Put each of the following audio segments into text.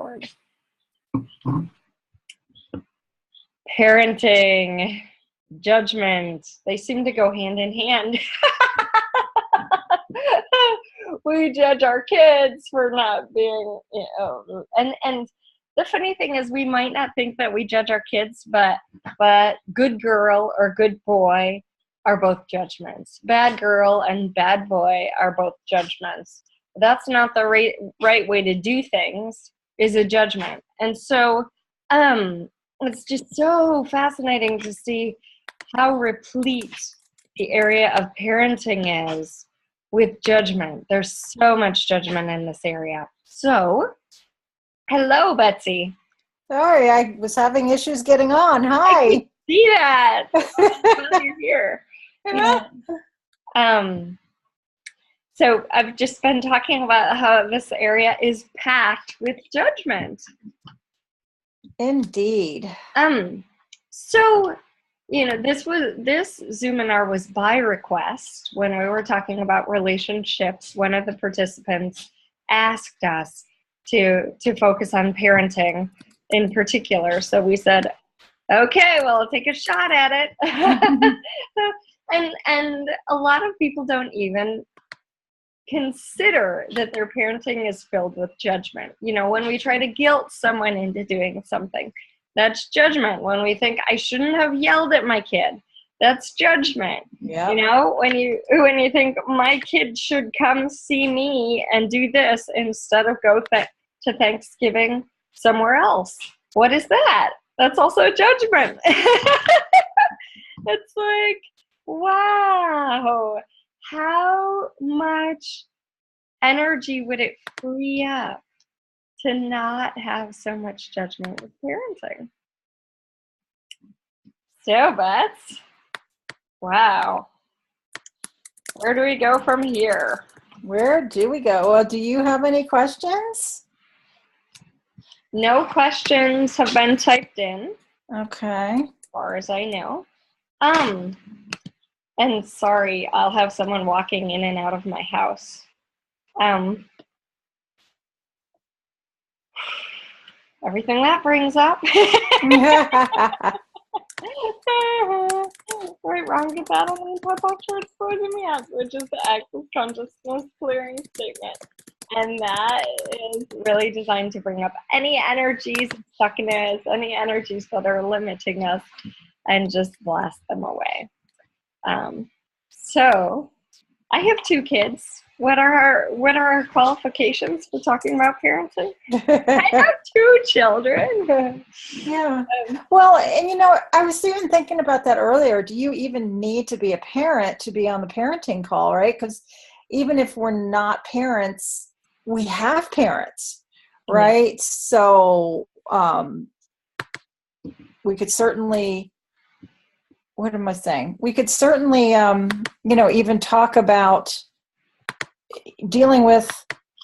Discord. Parenting, judgment, they seem to go hand in hand. We judge our kids for not being, and the funny thing is we might not think that we judge our kids, but good girl or good boy are both judgments. Bad girl and bad boy are both judgments. That's not the right way to do things, is a judgment. And so it's just so fascinating to see how replete the area of parenting is with judgment. There's so much judgment in this area. So, hello, Betsy. Sorry, I was having issues getting on. Hi. I can see that. Glad you're here. Yeah. So I've just been talking about how this area is packed with judgment. Indeed. So, this Zoominar was by request. When we were talking about relationships, one of the participants asked us to focus on parenting in particular. So we said, okay, well, I'll take a shot at it. And a lot of people don't even consider that their parenting is filled with judgment. When we try to guilt someone into doing something, that's judgment. When we think I shouldn't have yelled at my kid, that's judgment. Yeah. When you think my kid should come see me and do this instead of go to Thanksgiving somewhere else, what is that? That's also judgment. It's like, wow, how much energy would it free up to not have so much judgment with parenting? So, Bets, wow. Where do we go from here? Where do we go? Well, do you have any questions? No questions have been typed in. Okay. As far as I know. And sorry, I'll have someone walking in and out of my house. Everything that brings up. Right, wrong, get that on the top off short exposing me out, which is the access consciousness clearing statement. And that is really designed to bring up any energies of stuckness, any energies that are limiting us, and just blast them away. So I have 2 kids. What are our qualifications for talking about parenting? I have 2 children. Yeah. Well, and I was even thinking about that earlier. Do you even need to be a parent to be on the parenting call, right? Because even if we're not parents, we have parents, right? Mm-hmm. So we could certainly, what am I saying? We could certainly, even talk about dealing with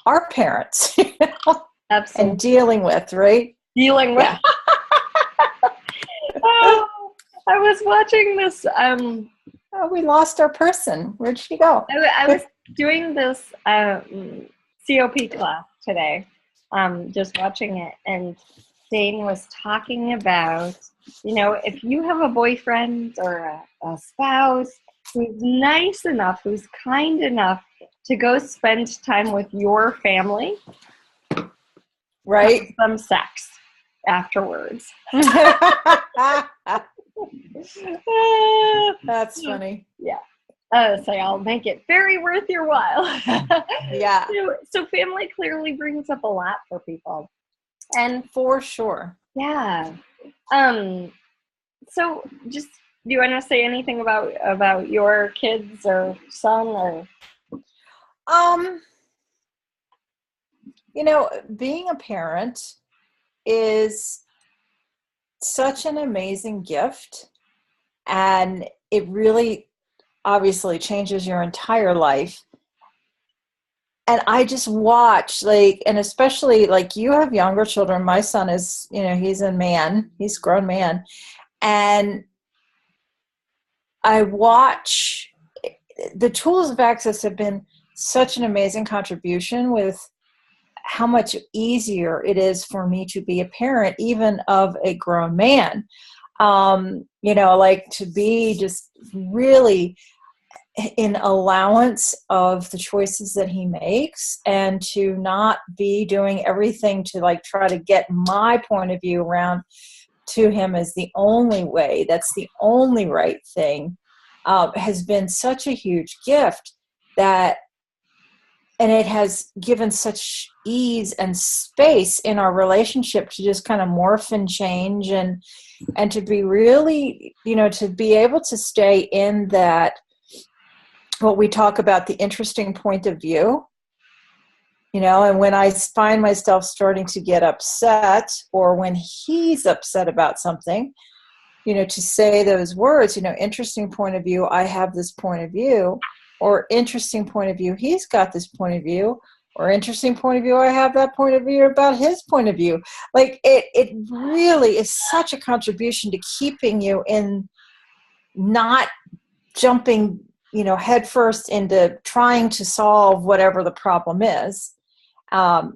our parents, Absolutely. And dealing with, right? Dealing with. Yeah. I was watching this. We lost our person. Where'd she go? I was doing this COP class today, just watching it, and Dane was talking about, if you have a boyfriend or a spouse who's nice enough, who's kind enough to go spend time with your family, right? Have some sex afterwards. That's funny. Yeah. So I'll make it very worth your while. Yeah. So family clearly brings up a lot for people. And for sure. Yeah. So just, do you want to say anything about your kids or son or? Being a parent is such an amazing gift, and it really obviously changes your entire life. And I just watch, and especially you have younger children. My son is, he's a grown man. And I watch, the tools of access have been such an amazing contribution with how much easier it is for me to be a parent, even of a grown man. Like to be just really in allowance of the choices that he makes, and to not be doing everything to like try to get my point of view around to him as the only way, that's the only right thing, has been such a huge gift, that and it has given such ease and space in our relationship to just kind of morph and change, and to be really, to be able to stay in that, what we talk about, the interesting point of view, and when I find myself starting to get upset, or when he's upset about something, to say those words, interesting point of view, I have this point of view, or interesting point of view, he's got this point of view, or interesting point of view, I have that point of view about his point of view. Like it really is such a contribution to keeping you in, not jumping, headfirst into trying to solve whatever the problem is.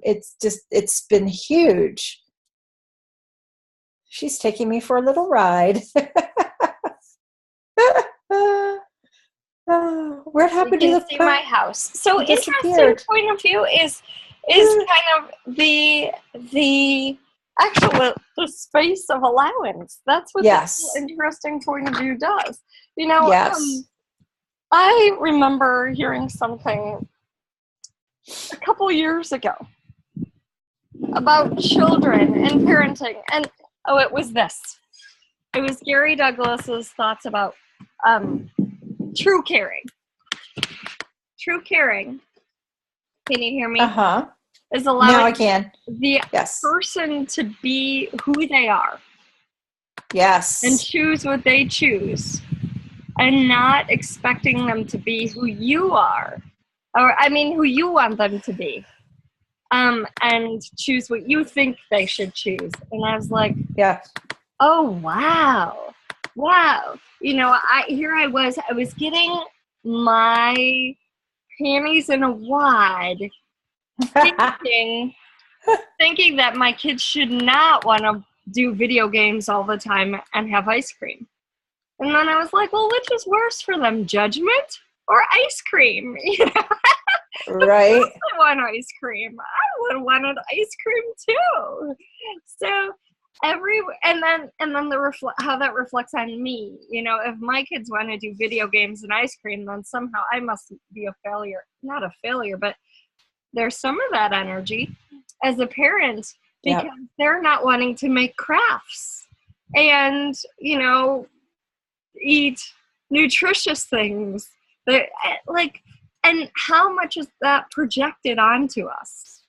It's been huge. She's taking me for a little ride. What happened to the see my house? So interesting point of view is kind of the actual the space of allowance. That's what this interesting point of view does. Yes. I remember hearing something a couple years ago about children and parenting, and it was this. It was Gary Douglas's thoughts about true caring. True caring. Can you hear me? Is allowing now I can. The person to be who they are. Yes. And choose what they choose. And not expecting them to be who you are. Or, who you want them to be. And choose what you think they should choose. And I was like, oh, wow. Wow. I was getting my panties in a wad, thinking that my kids should not want to do video games all the time and have ice cream. And then I was like, well, which is worse for them, judgment or ice cream? Right. I want ice cream. I would have wanted ice cream too. So and then how that reflects on me. If my kids want to do video games and ice cream, then somehow I must be a failure. Not a failure, but there's some of that energy as a parent, because they're not wanting to make crafts and eat nutritious things. And how much is that projected onto us?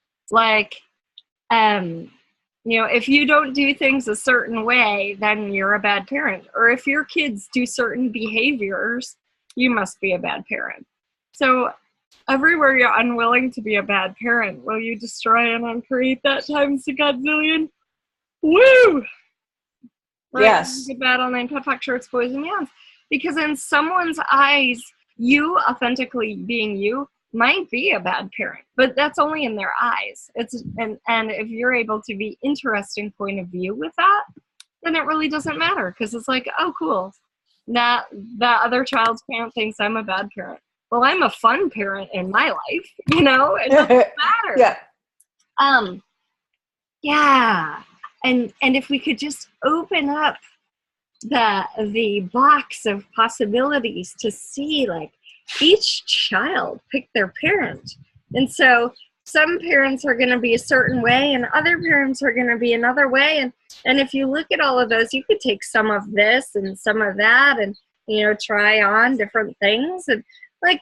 If you don't do things a certain way, then you're a bad parent. Or if your kids do certain behaviors, you must be a bad parent. So everywhere you're unwilling to be a bad parent, will you destroy and uncreate that times a godzillion? Woo! Right? Yes. Good battle named Pet Fuck Shirts, Boys and Yawns. Because in someone's eyes, you authentically being you might be a bad parent, but that's only in their eyes. And if you're able to be interesting point of view with that, then it really doesn't matter, because it's like, oh, cool. That other child's parent thinks I'm a bad parent. Well, I'm a fun parent in my life, it doesn't matter. And if we could just open up the box of possibilities to see, like, each child pick their parent. And so some parents are going to be a certain way and other parents are going to be another way. And if you look at all of those, you could take some of this and some of that and, try on different things. And I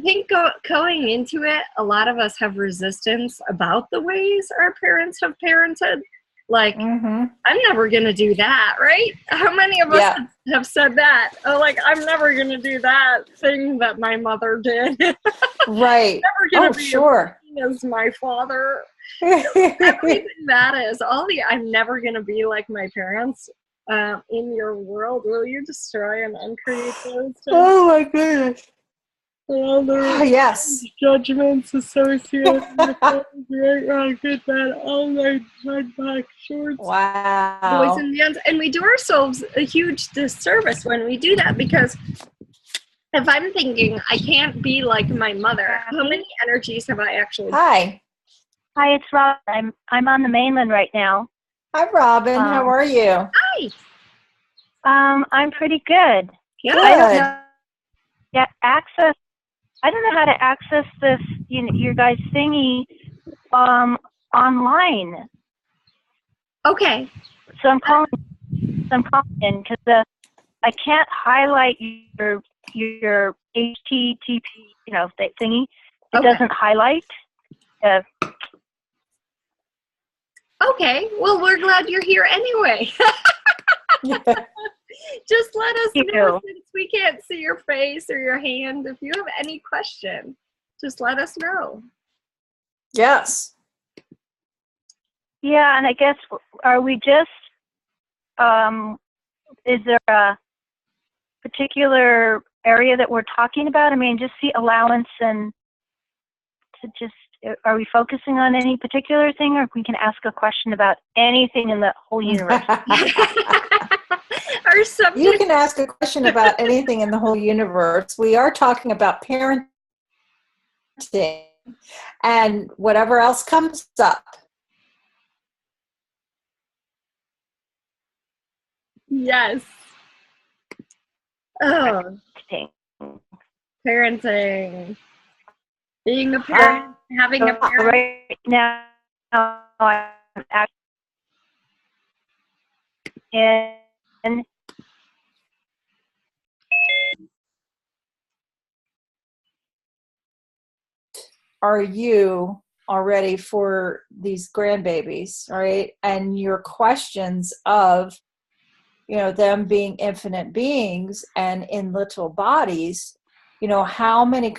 think going into it, a lot of us have resistance about the ways our parents have parented. I'm never going to do that, right? How many of us have said that? Oh, I'm never going to do that thing that my mother did. Right. Never going to be as my father. Everything that is. I'm never going to be like my parents. In your world, will you destroy and uncreate those things? Oh, my goodness. And all the Yes. judgments associated with it, right, wrong, good, bad, all my mud box shorts, boys Wow. and mans. And we do ourselves a huge disservice when we do that, because if I'm thinking I can't be like my mother, how many energies have I actually? Hi. Hi, it's Rob. I'm on the mainland right now. Hi, Robin. How are you? Hi. I'm pretty good. Yeah. I don't know. Yeah, access. I don't know how to access this. Your guys' thingy, online. Okay. So I'm calling in because I can't highlight your HTTP, thingy. It doesn't highlight. Okay. Well, we're glad you're here anyway. Just let us know, since we can't see your face or your hand. If you have any question, just let us know. Yes. Yeah, and I guess, are we just, is there a particular area that we're talking about? I mean, just the allowance, and to just, are we focusing on any particular thing, or we can ask a question about anything in the whole universe? You can ask a question about anything in the whole universe. We are talking about parenting and whatever else comes up. Yes. Oh, parenting. Being a parent, having a parent. Right now, I'm and are you already for these grandbabies, right? And your questions of, them being infinite beings and in little bodies, how many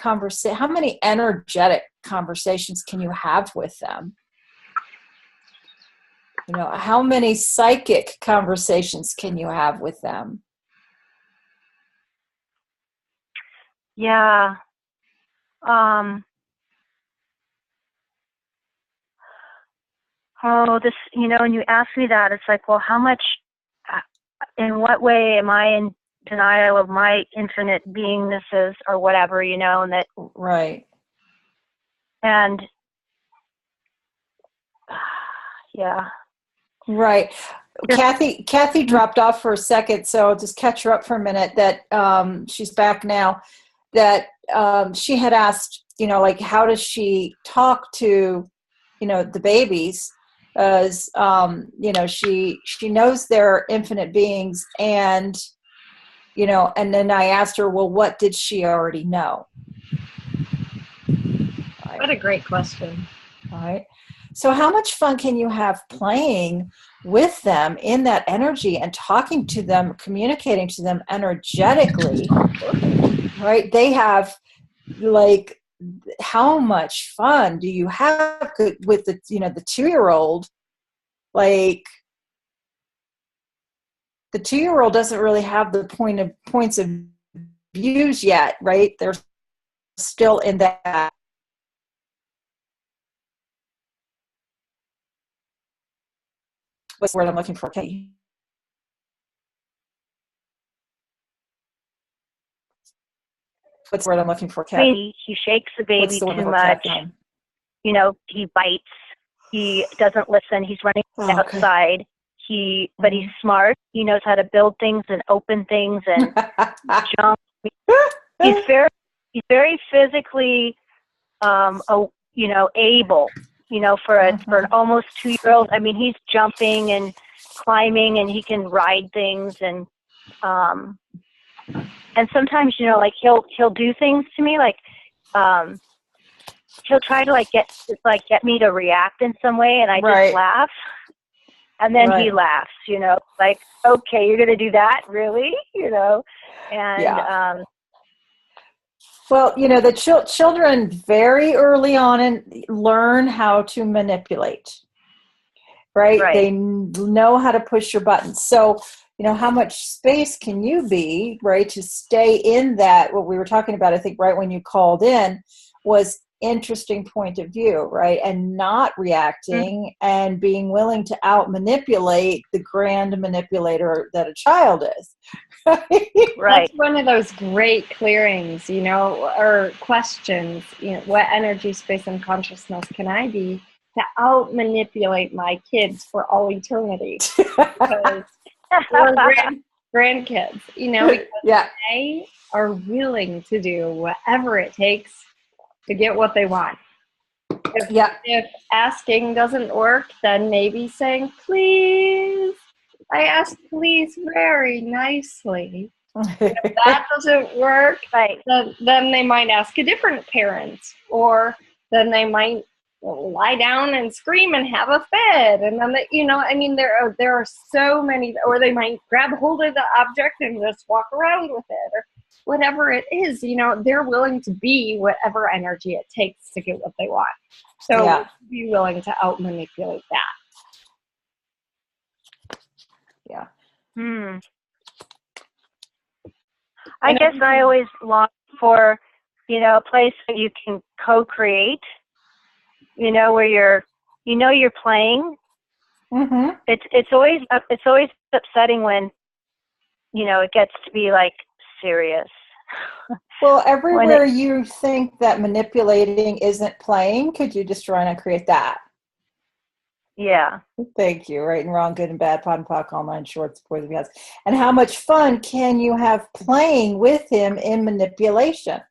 energetic conversations can you have with them? How many psychic conversations can you have with them? Yeah. This, when you ask me that, it's like, well, how much, in what way am I in denial of my infinite beingnesses or whatever, and that. Right. And, yeah. Right. Kathy dropped off for a second, so I'll just catch her up for a minute. That she's back now. That she had asked, how does she talk to, the babies? As she knows they're infinite beings, and and then I asked her, well, what did she already know? What a great question. All right. So how much fun can you have playing with them in that energy and talking to them, communicating to them energetically, right? They have, how much fun do you have with the 2-year-old? The 2-year-old doesn't really have the points of views yet, right? They're still in that. What's the word I'm looking for, Kate? What's the word I'm looking for, Kate? He shakes the baby too much. He bites. He doesn't listen. He's running outside. But he's smart. He knows how to build things and open things and jump. He's very physically, able. For an almost 2-year-old. I mean, he's jumping and climbing, and he can ride things, and sometimes, he'll do things to me, he'll try to get me to react in some way, and I just laugh, and then he laughs, okay, you're gonna do that, really, and well, the children very early on learn how to manipulate, right? They know how to push your buttons. So, how much space can you be, right, to stay in that, what we were talking about, I think, right when you called in, was interesting point of view, right, and not reacting and being willing to out manipulate the grand manipulator that a child is. Right. That's one of those great clearings, or questions, what energy, space, and consciousness can I be to out manipulate my kids for all eternity? Because or grandkids, because they are willing to do whatever it takes to get what they want. If asking doesn't work, then maybe saying, please, I ask please very nicely. If that doesn't work, right. then they might ask a different parent, or then they might lie down and scream and have a fit, and then there are so many, or they might grab hold of the object and just walk around with it, or whatever it is. They're willing to be whatever energy it takes to get what they want. So be willing to out manipulate that. I guess I always long for a place where you can co-create, where you're playing. It's always upsetting when it gets to be like serious. Well, everywhere you think that manipulating isn't playing, could you just try and create that? Yeah. Thank you. Right and wrong, good and bad, pot and pock, all nine shorts, boys and girls. And how much fun can you have playing with him in manipulation?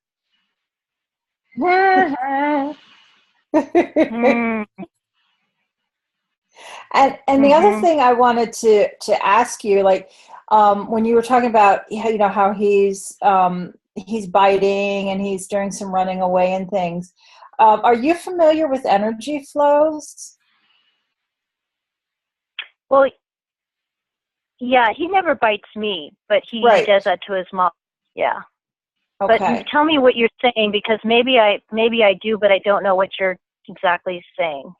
And the other thing I wanted to ask you, like when you were talking about how he's biting and he's doing some running away and things, are you familiar with energy flows? Well, yeah, he never bites me, but he does that to his mom. Yeah. Okay. But tell me what you're saying, because maybe I do, but I don't know what you're exactly saying.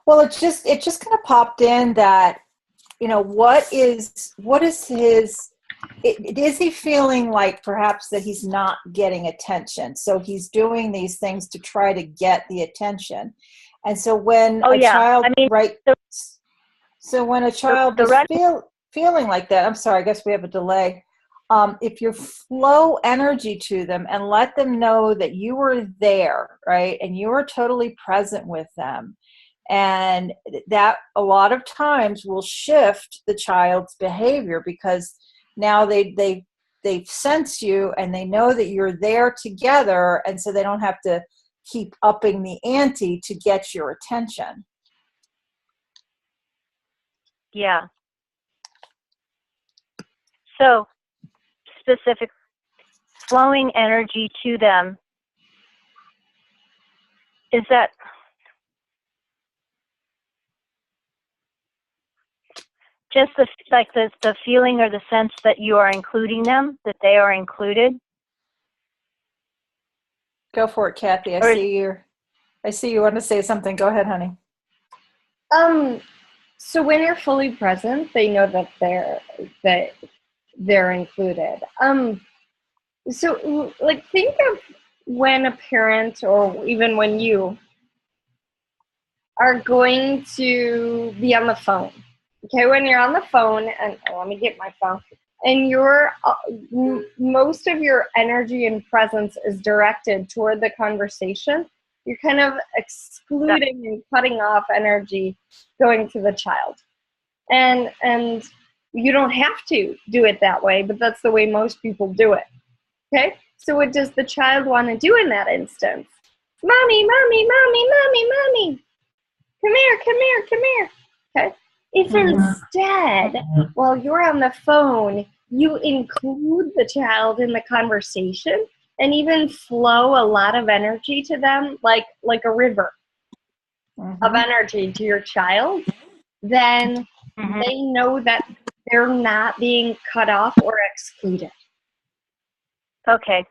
Well, it just kind of popped in that, what is his, is he feeling like perhaps that he's not getting attention? So he's doing these things to try to get the attention. And so when child, so when a child is feeling like that, I'm sorry, I guess we have a delay. If you flow energy to them and let them know that you were there, right, and you are totally present with them, and that a lot of times will shift the child's behavior, because now they sense you and they know that you're there together, and so they don't have to keep upping the ante to get your attention. Yeah. So, specific flowing energy to them, is that just the feeling or the sense that you are including them, that they are included? Go for it, Kathy. I see you want to say something. Go ahead, honey. So when you're fully present, they know that they're included. So like, think of when a parent, or even when you are going to be on the phone. Okay, when you're on the phone, and let me get my phone, and most of your energy and presence is directed toward the conversation, you're kind of excluding and cutting off energy going to the child. And you don't have to do it that way, but that's the way most people do it. Okay? So what does the child want to do in that instance? Mommy, mommy, mommy, mommy, mommy. Come here, come here, come here. Okay? If instead, while you're on the phone, you include the child in the conversation and even flow a lot of energy to them, like a river of energy to your child, then they know that they're not being cut off or excluded. Okay.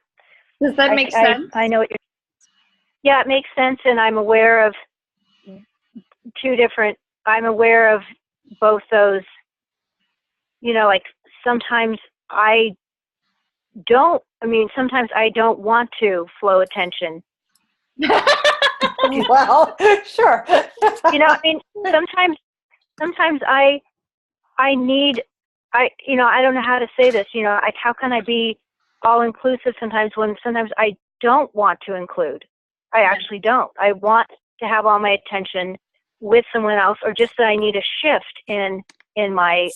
Does that make sense? I know what you're. Yeah, it makes sense, and I'm aware of I'm aware of both those, like sometimes I sometimes I don't want to flow attention. Well, sure. Sometimes I need, I don't know how to say this, how can I be all inclusive sometimes when sometimes I don't want to include. I actually don't. I want to have all my attention with someone else, or just that I need a shift in my,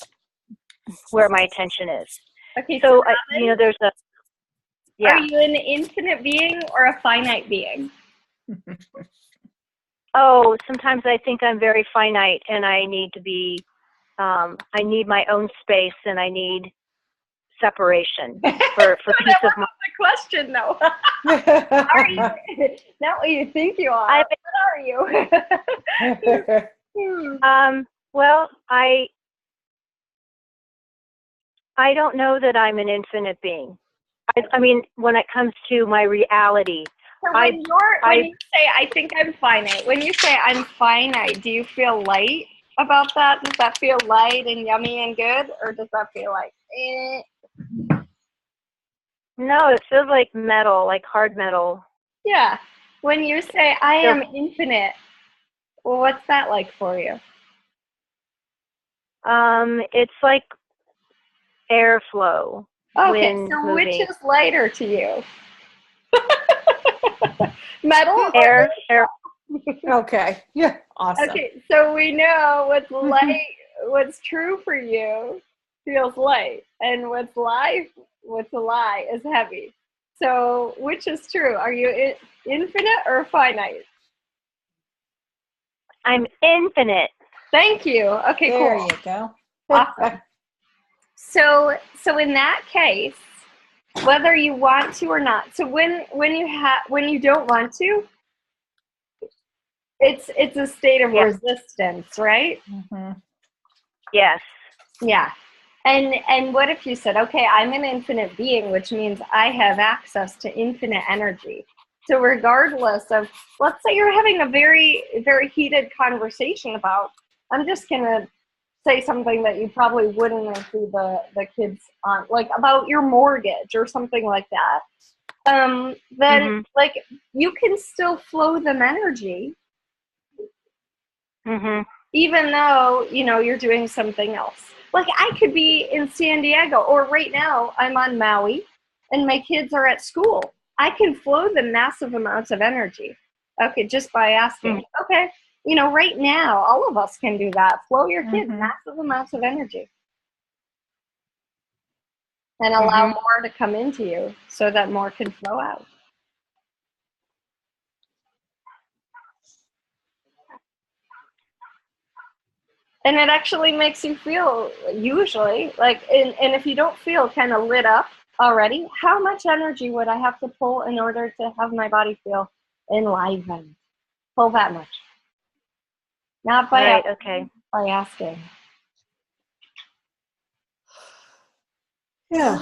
where my attention is. Okay, so Robin, there's a, yeah. Are you an infinite being or a finite being? Oh, sometimes I think I'm very finite, and I need to be, I need my own space, and I need separation for peace of mind. The question, though. Are you not what you think you are? What are you? Well, I don't know that I'm an infinite being. I mean, when it comes to my reality. So when you say, I think I'm finite, when you say I'm finite, do you feel light about that? Does that feel light and yummy and good? Or does that feel like, eh? No, it feels like metal, like hard metal. Yeah. When you say, I am infinite, well, what's that like for you? It's like airflow. Okay, so moving. which is lighter to you? Metal? Air. Okay. Yeah. Awesome. Okay, so we know what's light, what's true for you feels light, and what's a lie is heavy. So which is true? Are you infinite or finite? I'm infinite. Thank you. Okay, there cool. You go. Awesome. So in that case, whether you want to or not, so when you don't want to, it's a state of resistance, right? Mm-hmm. Yes. Yeah. And what if you said, okay, I'm an infinite being, which means I have access to infinite energy. So regardless of, let's say you're having a very, very heated conversation about, I'm just going to say something that you probably wouldn't include the kids on, like about your mortgage or something like that. Then like you can still flow them energy. Even though, you're doing something else. Like I could be in San Diego, or right now I'm on Maui and my kids are at school. I can flow them massive amounts of energy. Okay, just by asking. Okay, right now all of us can do that. Flow your kids massive amounts of energy. And allow more to come into you so that more can flow out. And it actually makes you feel, usually, like, and if you don't feel kind of lit up already, how much energy would I have to pull in order to have my body feel enlivened? Pull that much. Not by by asking. Yeah.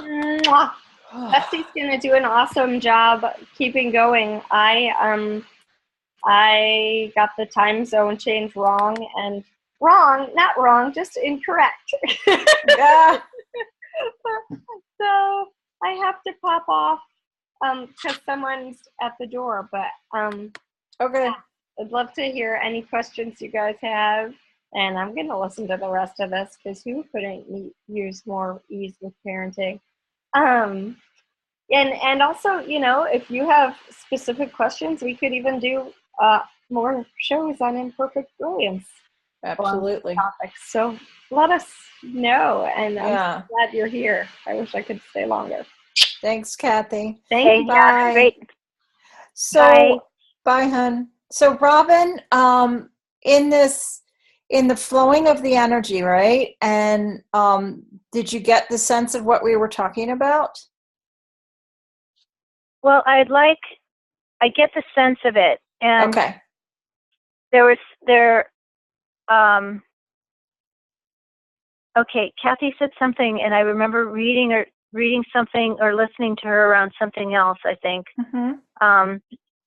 Betsy's gonna do an awesome job keeping going. I got the time zone change wrong, and not wrong, just incorrect. Yeah. So I have to pop off because someone's at the door. But okay. I'd love to hear any questions you guys have, and I'm going to listen to the rest of this because who couldn't use more ease with parenting? And also, if you have specific questions, we could even do more shows on imperfect brilliance. Absolutely. Topics. So let us know, and I'm glad you're here. I wish I could stay longer. Thanks, Kathy. Thank you. Bye. Great. So, bye, hon. So, Robin, in the flowing of the energy, right? And did you get the sense of what we were talking about? Well, I get the sense of it, and Kathy said something, and I remember reading something or listening to her around something else, I think.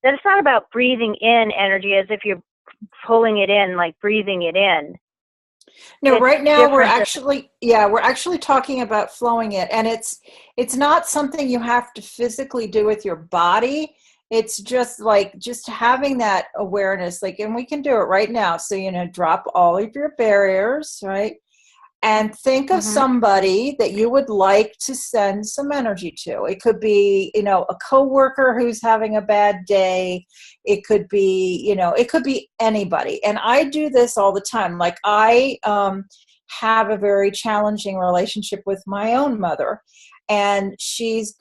That it's not about breathing in energy as if you're pulling it in, like breathing it in. No, It's right now different. we're actually talking about flowing it, and it's not something you have to physically do with your body. It's just like just having that awareness, like, and we can do it right now. So, drop all of your barriers, right? And think of Mm-hmm. somebody that you would like to send some energy to. It could be, a coworker who's having a bad day. It could be, it could be anybody. And I do this all the time. Like I have a very challenging relationship with my own mother. And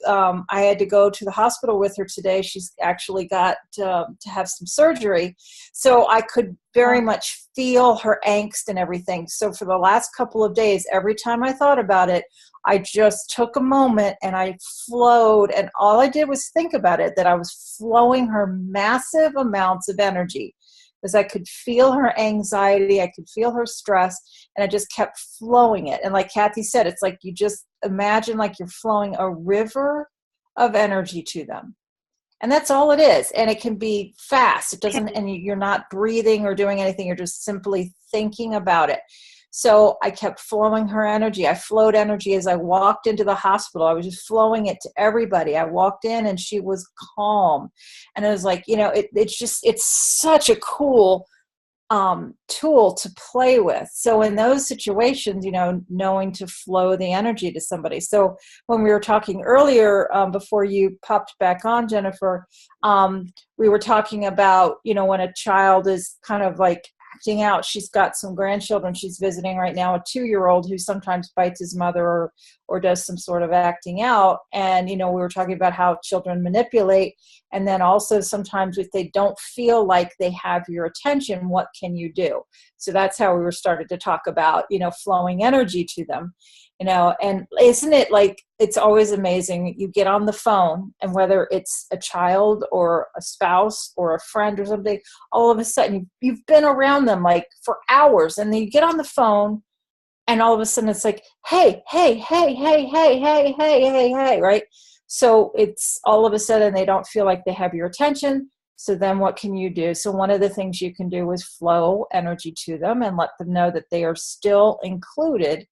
I had to go to the hospital with her today. She's actually got to have some surgery. So I could very much feel her angst and everything. So for the last couple of days, every time I thought about it, I just took a moment and I flowed. And all I did was think about it, that I was flowing her massive amounts of energy, because I could feel her anxiety, I could feel her stress, and I just kept flowing it. And like Kathy said, it's like you just imagine like you're flowing a river of energy to them. And that's all it is. And it can be fast. It doesn't, and you're not breathing or doing anything. You're just simply thinking about it. So I kept flowing her energy. I flowed energy as I walked into the hospital. I was just flowing it to everybody. I walked in and she was calm. And it was like, it's such a cool tool to play with. So in those situations, knowing to flow the energy to somebody. So when we were talking earlier, before you popped back on, Jennifer, we were talking about, when a child is kind of like acting out. She's got some grandchildren she's visiting right now, a 2-year-old who sometimes bites his mother or does some sort of acting out. And, we were talking about how children manipulate. And then also sometimes if they don't feel like they have your attention, what can you do? So that's how we were started to talk about, flowing energy to them. And isn't it like, it's always amazing. You get on the phone, and whether it's a child or a spouse or a friend or something, all of a sudden you've been around them like for hours, and then you get on the phone and all of a sudden it's like, hey, hey, hey, hey, hey, hey, hey, hey, hey, right? So it's all of a sudden they don't feel like they have your attention. So then what can you do? So one of the things you can do is flow energy to them and let them know that they are still included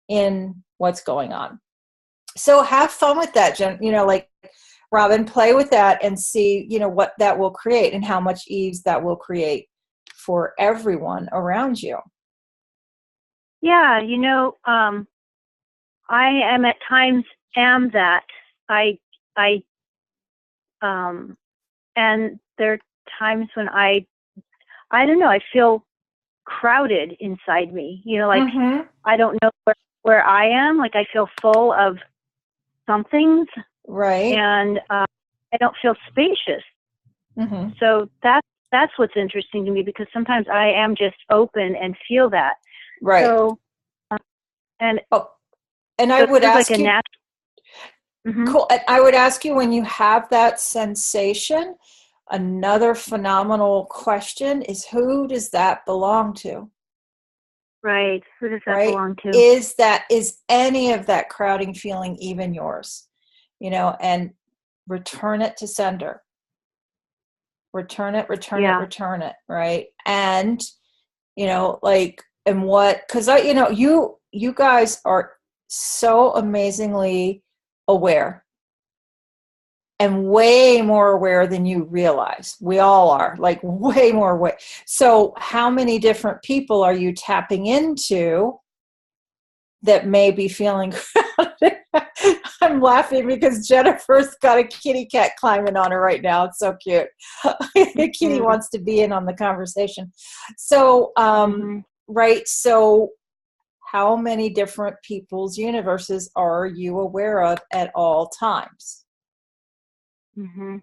in what's going on. So have fun with that, Jen. Like Robin, play with that and see, what that will create and how much ease that will create for everyone around you. Yeah, I am at times that I and there are times when I don't know, I feel crowded inside me, like Mm-hmm. I don't know where I am. Like I feel full of some things, Right. and I don't feel spacious. Mm-hmm. So that's what's interesting to me, because sometimes I am just open and feel that. Right. So, and I would ask like you. Mm-hmm. Cool. And I would ask you, when you have that sensation, another phenomenal question is, who does that belong to? Right. Who does that right? belong to? Is any of that crowding feeling even yours? And return it to sender. Return it, right? And, and what, because you guys are so amazingly aware, and way more aware than you realize. We all are, like, way more aware. So how many different people are you tapping into that may be feeling crowded? I'm laughing because Jennifer's got a kitty cat climbing on her right now. It's so cute. Kitty wants to be in on the conversation. So, right. So how many different people's universes are you aware of at all times? Mm-hmm.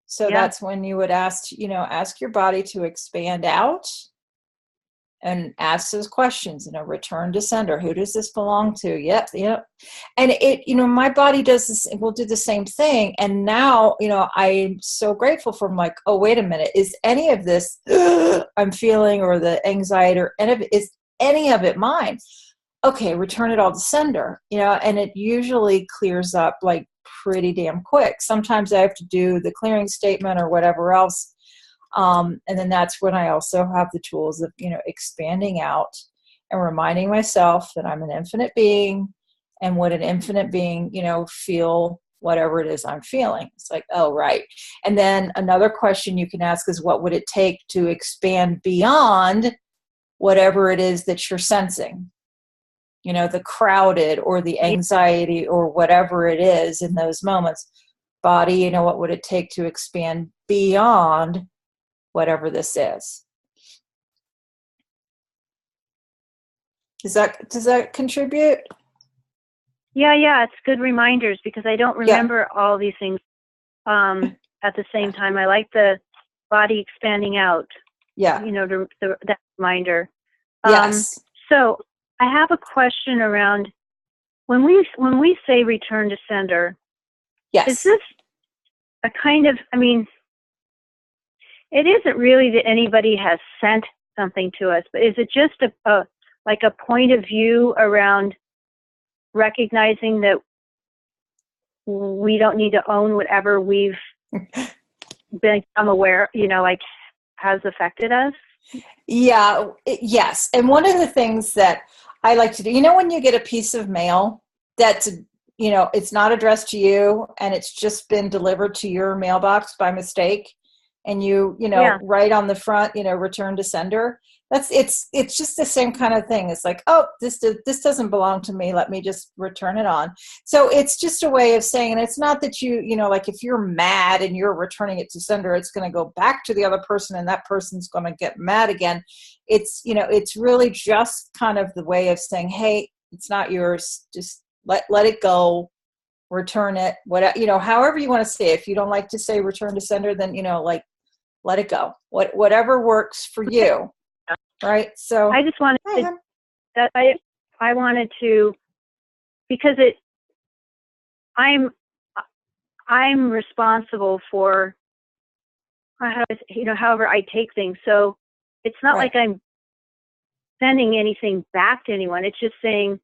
So that's when you would ask your body to expand out and ask those questions, return to sender. Who does this belong to? Yep. And my body does this, will do the same thing. And now, I'm so grateful for, I'm like, oh, wait a minute. Is any of this I'm feeling, or the anxiety, or is any of it mine? Okay, return it all to sender, and it usually clears up like pretty damn quick. Sometimes I have to do the clearing statement or whatever else. And then that's when I also have the tools of, expanding out and reminding myself that I'm an infinite being, and would an infinite being, feel whatever it is I'm feeling. It's like, oh, right. And then another question you can ask is, what would it take to expand beyond whatever it is that you're sensing? The crowded or the anxiety or whatever it is in those moments. Body, what would it take to expand beyond whatever this is? Does that contribute? Yeah, it's good reminders, because I don't remember all these things at the same time. I like the body expanding out. Yeah. That reminder. Yes. So I have a question around when we say return to sender. Yes. Is this a kind of, it isn't really that anybody has sent something to us, but is it just a point of view around recognizing that we don't need to own whatever we've become aware, has affected us? Yeah, yes. And one of the things that I like to do, when you get a piece of mail that's, it's not addressed to you and it's just been delivered to your mailbox by mistake, and you write on the front, return to sender. It's just the same kind of thing. It's like, oh, this doesn't belong to me. Let me just return it on. So it's just a way of saying, and it's not that like if you're mad and you're returning it to sender, it's going to go back to the other person and that person's going to get mad again. It's, it's really just kind of the way of saying, hey, it's not yours. Just let it go, return it, however you want to say it. If you don't like to say return to sender, then, let it go. Whatever works for you. Right. So I just wanted to, I wanted to, because I'm responsible for, however I take things. So it's not like I'm sending anything back to anyone. It's just saying,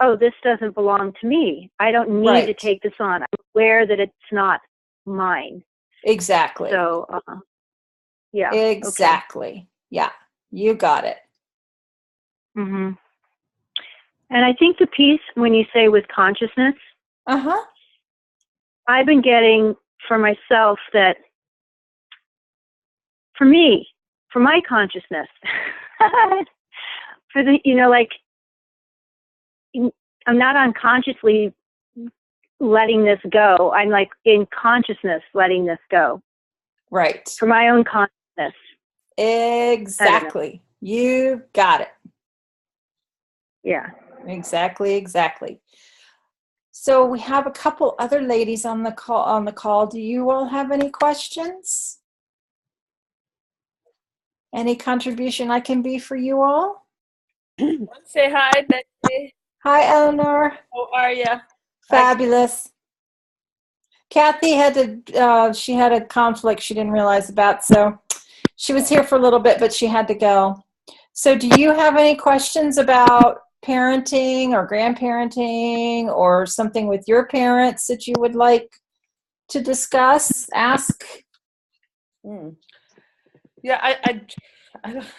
oh, this doesn't belong to me. I don't need to take this on. I'm aware that it's not mine. Exactly. So, yeah. Exactly. Okay. Yeah. You got it. Mm-hmm. And I think the piece when you say with consciousness, I've been getting for myself that for me, for my consciousness, for the, I'm not unconsciously letting this go. I'm like in consciousness letting this go. Right. For my own consciousness. Exactly. You got it. Yeah. Exactly. So we have a couple other ladies on the call. Do you all have any questions? Any contribution I can be for you all? Say hi, Betsy. Hi, Eleanor. How are you? Fabulous. Kathy she had a conflict she didn't realize about, so she was here for a little bit, but she had to go. So do you have any questions about parenting or grandparenting or something with your parents that you would like to discuss, ask? Yeah, I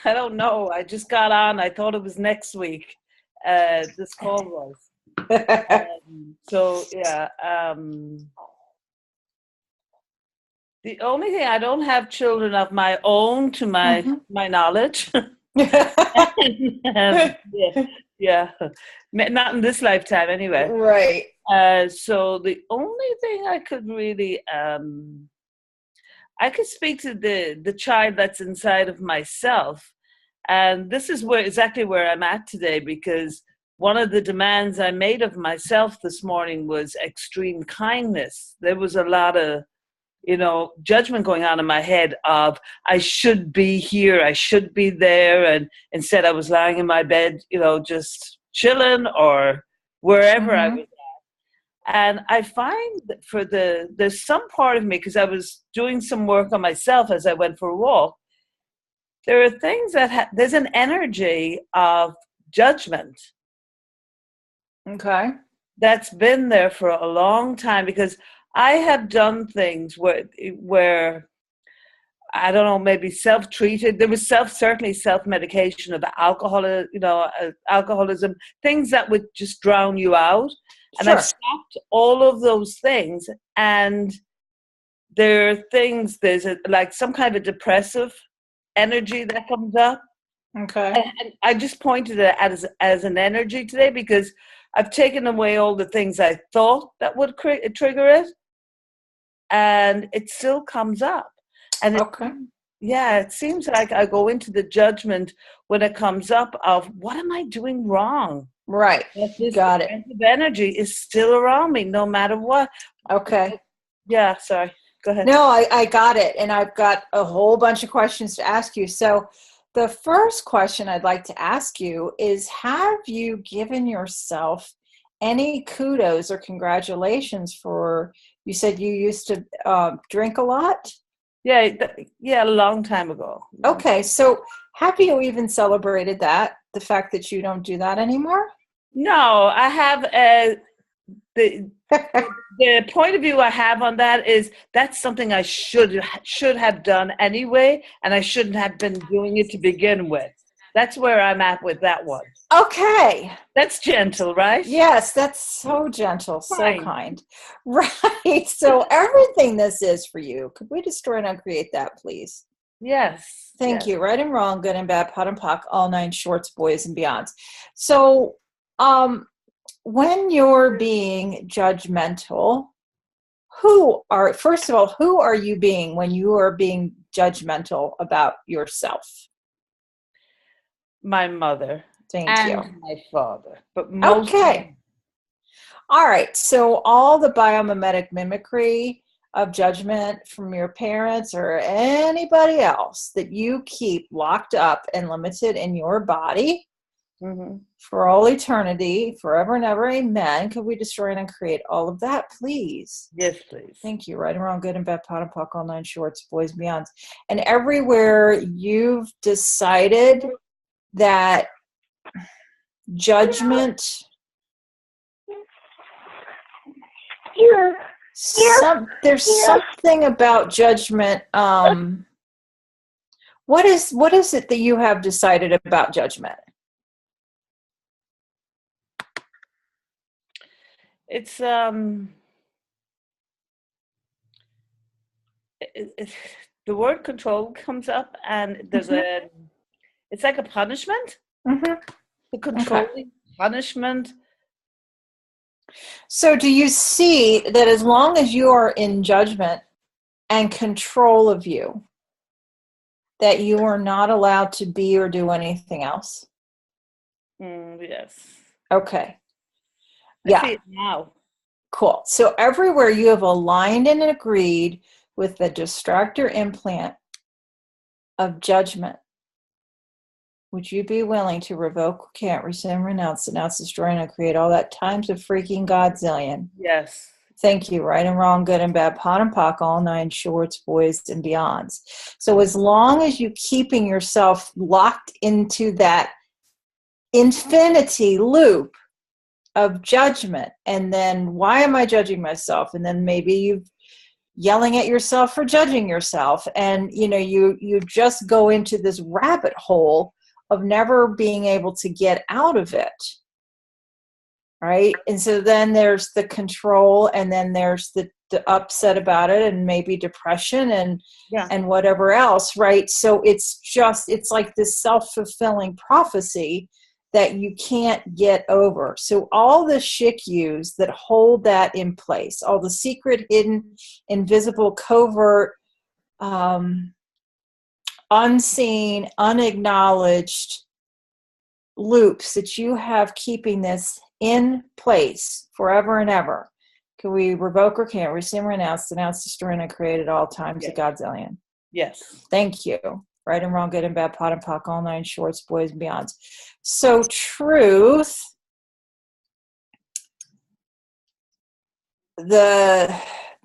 don't know. I just got on. I thought it was next week. This call was. So, yeah. The only thing, I don't have children of my own to my knowledge. Yeah, not in this lifetime anyway. Right. So the only thing I could really, I could speak to the child that's inside of myself. And this is exactly where I'm at today, because one of the demands I made of myself this morning was extreme kindness. There was a lot of, judgment going on in my head of I should be here, I should be there. And instead I was lying in my bed, just chilling or wherever I was at. And I find that there's some part of me, because I was doing some work on myself as I went for a walk, there are things that there's an energy of judgment. Okay. That's been there for a long time, because I have done things where I don't know, maybe self-treated. There was certainly self-medication of alcohol, alcoholism, things that would just drown you out. And Sure. I've stopped all of those things. And there are things, like some kind of depressive energy that comes up. Okay. And I just pointed it as an energy today because I've taken away all the things I thought that would trigger it. And it still comes up. And it seems like I go into the judgment when it comes up of what am I doing wrong? Right. This Got it. energy is still around me no matter what. Okay. Yeah, sorry. Go ahead. No, I got it. And I've got a whole bunch of questions to ask you. So the first question I'd like to ask you is, have you given yourself any kudos or congratulations for, you said you used to drink a lot? Yeah, a long time ago. Okay, so have you even celebrated that, the fact that you don't do that anymore? No, I have the point of view I have on that is that's something I should have done anyway, and I shouldn't have been doing it to begin with. That's where I'm at with that one. Okay. That's gentle, right? Yes, that's so gentle, Fine. so kind. Right. So everything this is for you, could we destroy and uncreate that, please? Yes. Thank you. Right and wrong, good and bad, pot and pock, all nine shorts, boys and beyonds. So when you're being judgmental, first of all, who are you being when you are being judgmental about yourself? My mother. Thank you. And my father. But okay. All right. So all the biomimetic mimicry of judgment from your parents or anybody else that you keep locked up and limited in your body for all eternity, forever and ever, amen. Could we destroy and uncreate all of that, please? Yes, please. Thank you. Right and wrong, good and bad, pot and puck, all nine shorts, boys and beyonds. And everywhere you've decided that judgment, there's something about judgment. What is it that you have decided about judgment? It's the word control comes up, and there's it's like a punishment. The controlling punishment. So do you see that as long as you are in judgment and control of you, that you are not allowed to be or do anything else? Yes. Okay. I see it now. Cool. So everywhere you have aligned and agreed with the distractor implant of judgment, would you be willing to revoke, can't, rescind, renounce, destroy, and create all that times a freaking godzillion? Yes. Thank you. Right and wrong, good and bad, pot and pock, all nine shorts, boys and beyonds. So as long as you keeping yourself locked into that infinity loop of judgment, and then why am I judging myself? And then maybe you've yelling at yourself for judging yourself. And, you just go into this rabbit hole of never being able to get out of it. Right. And so then there's the control, and then there's the upset about it, and maybe depression and whatever else. Right. So it's like this self-fulfilling prophecy that you can't get over. So all the shikuyus that hold that in place, all the secret, hidden, invisible, covert, unseen, unacknowledged loops that you have keeping this in place forever and ever. Can we revoke or can't? Rescind, renounce, destroy, and create at all times a godzillion. Yes. Thank you. Right and wrong, good and bad, pot and pock, all nine shorts, boys and beyonds. So truth, the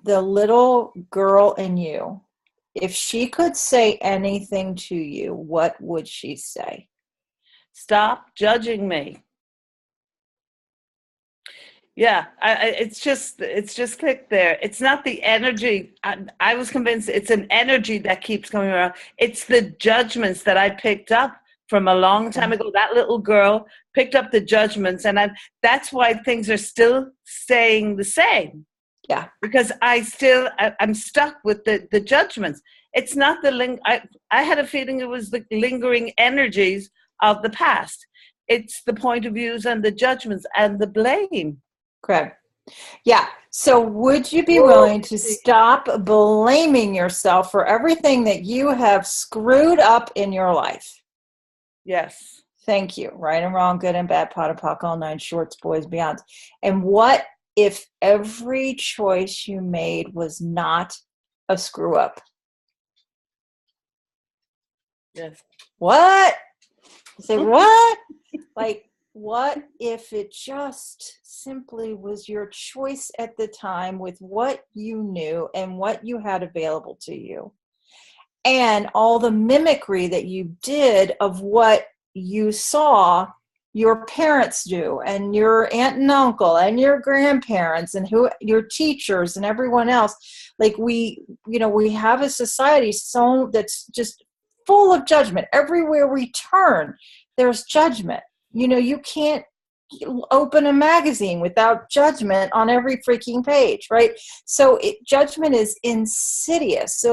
little girl in you, if she could say anything to you, what would she say? Stop judging me. Yeah, it's just clicked there. It's not the energy. I was convinced it's an energy that keeps coming around. It's the judgments that I picked up from a long time ago. That little girl picked up the judgments, and that's why things are still staying the same. Yeah, because I'm stuck with the judgments. It's not I had a feeling it was the lingering energies of the past. It's the point of views and the judgments and the blame. correct. Yeah. So would you be willing to stop blaming yourself for everything that you have screwed up in your life? Yes. Thank you. Right and wrong, good and bad, pot and pock, all nine shorts, boys, beyonds. And what if every choice you made was not a screw up? Yes. What? You say, what? Like, what if it just simply was your choice at the time with what you knew and what you had available to you? And all the mimicry that you did of what you saw your parents do, and your aunt and uncle, and your grandparents, and your teachers, and everyone else. Like we have a society that's just full of judgment. Everywhere we turn, there's judgment. You can't open a magazine without judgment on every freaking page, right? So judgment is insidious.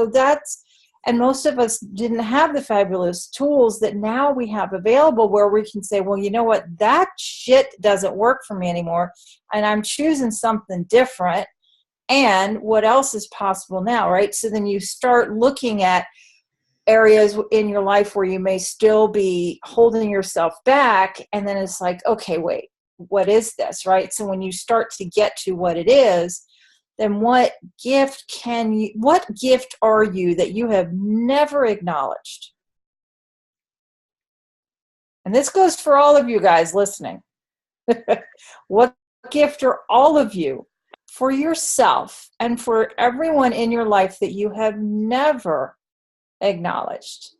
And most of us didn't have the fabulous tools that now we have available, where we can say, well, you know what, that shit doesn't work for me anymore, and I'm choosing something different. And what else is possible now, right? So then you start looking at areas in your life where you may still be holding yourself back. And then it's like, okay, wait, what is this, right? So when you start to get to what it is, then what gift are you that you have never acknowledged? And this goes for all of you guys listening. What gift are all of you for yourself and for everyone in your life that you have never acknowledged?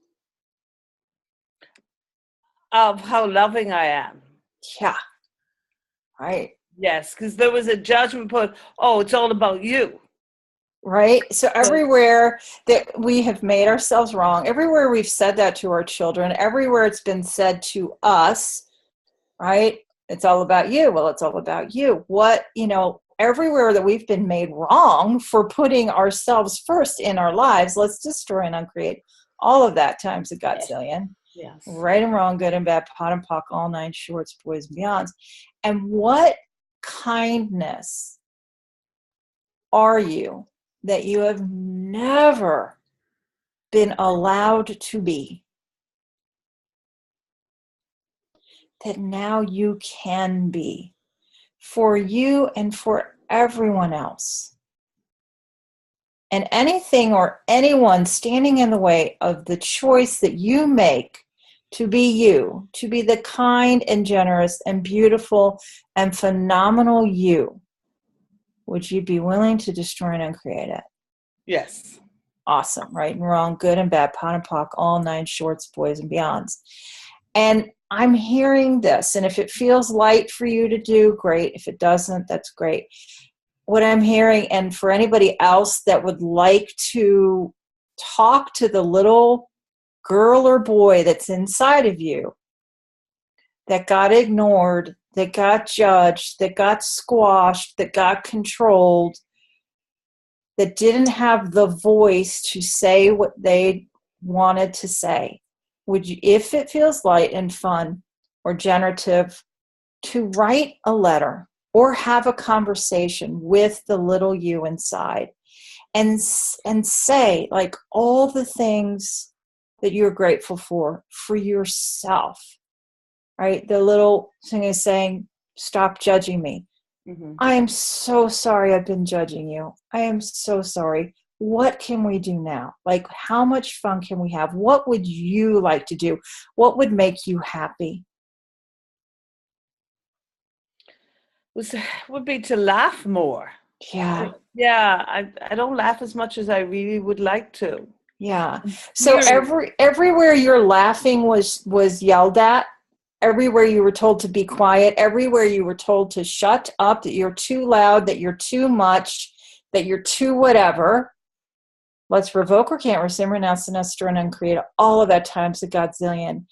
Of how loving I am. Yeah. Right. Yes, because there was a judgment put, oh, it's all about you. Right. So everywhere that we have made ourselves wrong, everywhere we've said that to our children, everywhere it's been said to us, right? It's all about you. Well, it's all about you. Everywhere that we've been made wrong for putting ourselves first in our lives, let's destroy and uncreate all of that times a godzillion. Yes. Right and wrong, good and bad, pot and pock, all nine shorts, boys and beyonds. And what kindness are you that you have never been allowed to be, that now you can be, for you and for everyone else? And anything or anyone standing in the way of the choice that you make to be you, to be the kind and generous and beautiful and phenomenal you, would you be willing to destroy and uncreate it? Yes. Awesome. Right and wrong, good and bad, pot and pock, all nine shorts, boys and beyonds. And I'm hearing this, and if it feels light for you to do, great. If it doesn't, that's great. What I'm hearing, and for anybody else that would like to talk to the little girl or boy that's inside of you that got ignored, that got judged, that got squashed, that got controlled, that didn't have the voice to say what they wanted to say, would you, if it feels light and fun or generative, to write a letter or have a conversation with the little you inside and say, like, all the things that you're grateful for yourself, right? The little thing is saying, stop judging me. Mm-hmm. I am so sorry I've been judging you. I am so sorry. What can we do now? Like, how much fun can we have? What would you like to do? What would make you happy? Would be to laugh more. Yeah. Yeah, I don't laugh as much as I really would like to. Yeah. So everywhere your laughing was yelled at, everywhere you were told to be quiet, everywhere you were told to shut up, that you're too loud, that you're too much, that you're too whatever. Let's revoke or can't rescind, renounce, and unstir, and create all of that times a godzillion.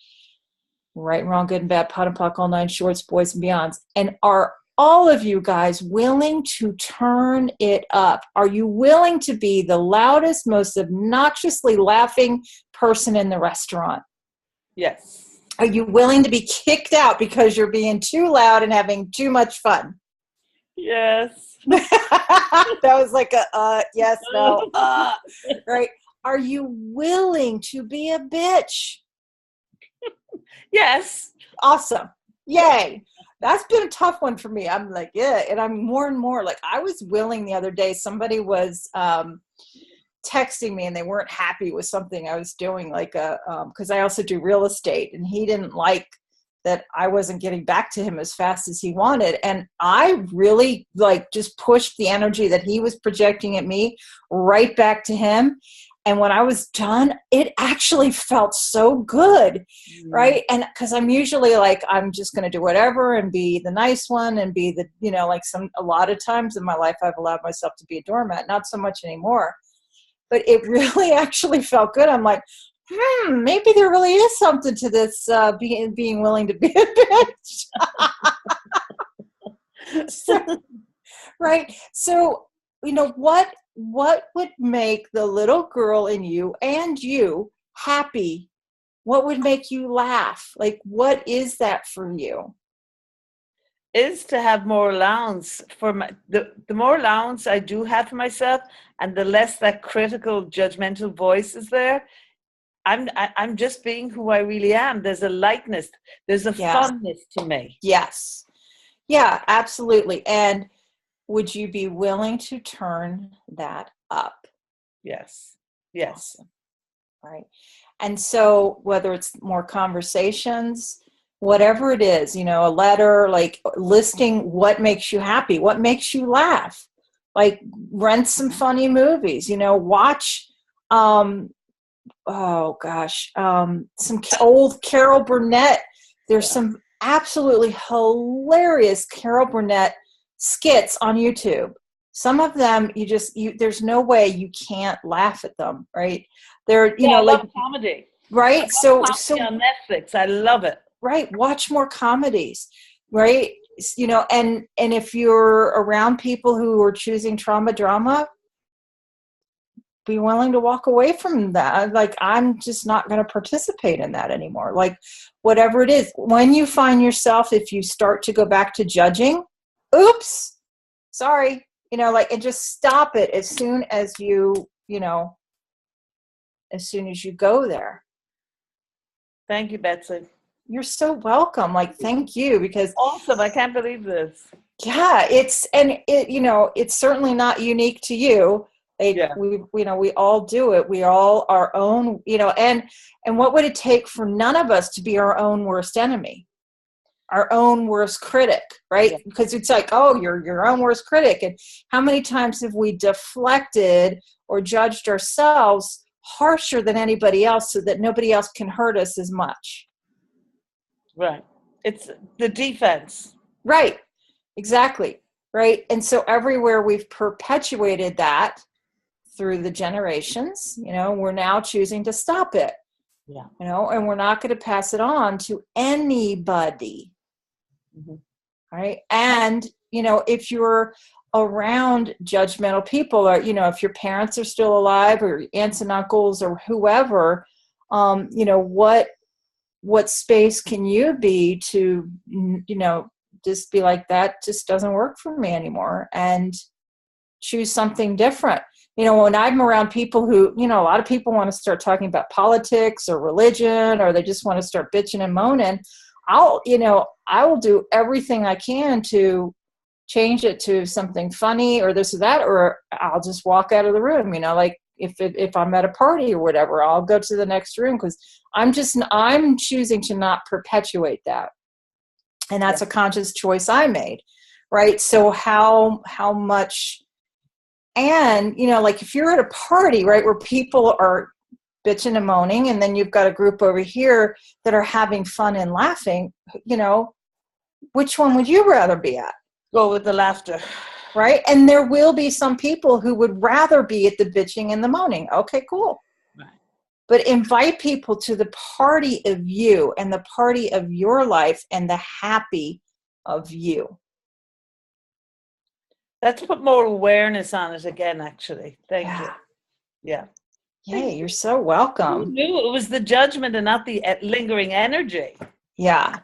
Right and wrong, good and bad, pot and pock, all nine shorts, boys and beyonds. And are all of you guys willing to turn it up? Are you willing to be the loudest, most obnoxiously laughing person in the restaurant? Yes. Are you willing to be kicked out because you're being too loud and having too much fun? Yes. That was like a yes, no, right? Are you willing to be a bitch? Yes. Awesome. Yay. That's been a tough one for me. I'm like, yeah. And I'm more and more like, I was willing the other day, somebody was texting me and they weren't happy with something I was doing, like because I also do real estate, and he didn't like that I wasn't getting back to him as fast as he wanted. And I really like just pushed the energy that he was projecting at me right back to him. And when I was done, it actually felt so good, right? And because I'm usually like, I'm just going to do whatever and be the nice one and be the, you know, like a lot of times in my life, I've allowed myself to be a doormat, not so much anymore. But it really actually felt good. I'm like, maybe there really is something to this being willing to be a bitch. Right? So, you know, what would make the little girl in you and you happy? What would make you laugh? Like, what is that for you? Is to have more allowance for the more allowance I do have for myself, and the less that critical, judgmental voice is there. I'm just being who I really am. There's a lightness. There's a funness to me. Yes. Yeah, absolutely. And would you be willing to turn that up? Yes. Yes. Awesome. Right. And so whether it's more conversations, whatever it is, you know, a letter, like listing what makes you happy, what makes you laugh, like rent some funny movies, you know, watch, some old Carol Burnett. There's some absolutely hilarious Carol Burnett skits on YouTube. Some of them there's no way you can't laugh at them, right? They're, you know, I like love comedy. right. So on Netflix, I love it. Right. Watch more comedies, right? You know, and if you're around people who are choosing trauma drama, be willing to walk away from that. Like, I'm just not going to participate in that anymore. Like, whatever it is, when you find yourself, if you start to go back to judging, oops, sorry, you know, like, and just stop it as soon as as soon as you go there. Thank you, Betsy. You're so welcome. Like, thank you, because awesome. I can't believe this. Yeah, it's certainly not unique to you. We all do it. We all our own, and what would it take for none of us to be our own worst enemy, our own worst critic, right? Yeah. Because it's like, oh, you're your own worst critic. And how many times have we deflected or judged ourselves harsher than anybody else so that nobody else can hurt us as much? Right. It's the defense. Right. Exactly. Right. And so everywhere we've perpetuated that through the generations, we're now choosing to stop it. Yeah. And we're not going to pass it on to anybody. Mm-hmm. Right. And, if you're around judgmental people, or, if your parents are still alive, or your aunts and uncles or whoever, what space can you be to, just be like, that just doesn't work for me anymore, and choose something different. When I'm around people who, a lot of people want to start talking about politics or religion, or they just want to start bitching and moaning, I will do everything I can to change it to something funny or this or that, or I'll just walk out of the room, like if I'm at a party or whatever, I'll go to the next room, because I'm choosing to not perpetuate that. And that's a conscious choice I made. Right. So how much, and, like if you're at a party, right, where people are bitching and moaning, and then you've got a group over here that are having fun and laughing, which one would you rather be at? Go with the laughter. Right? And there will be some people who would rather be at the bitching and the moaning. Okay, cool. Right. But invite people to the party of you and the party of your life and the happy of you. Let's put more awareness on it again, actually. Thank you. Yeah. Yay, you're so welcome. Who knew it was the judgment and not the lingering energy? Yeah.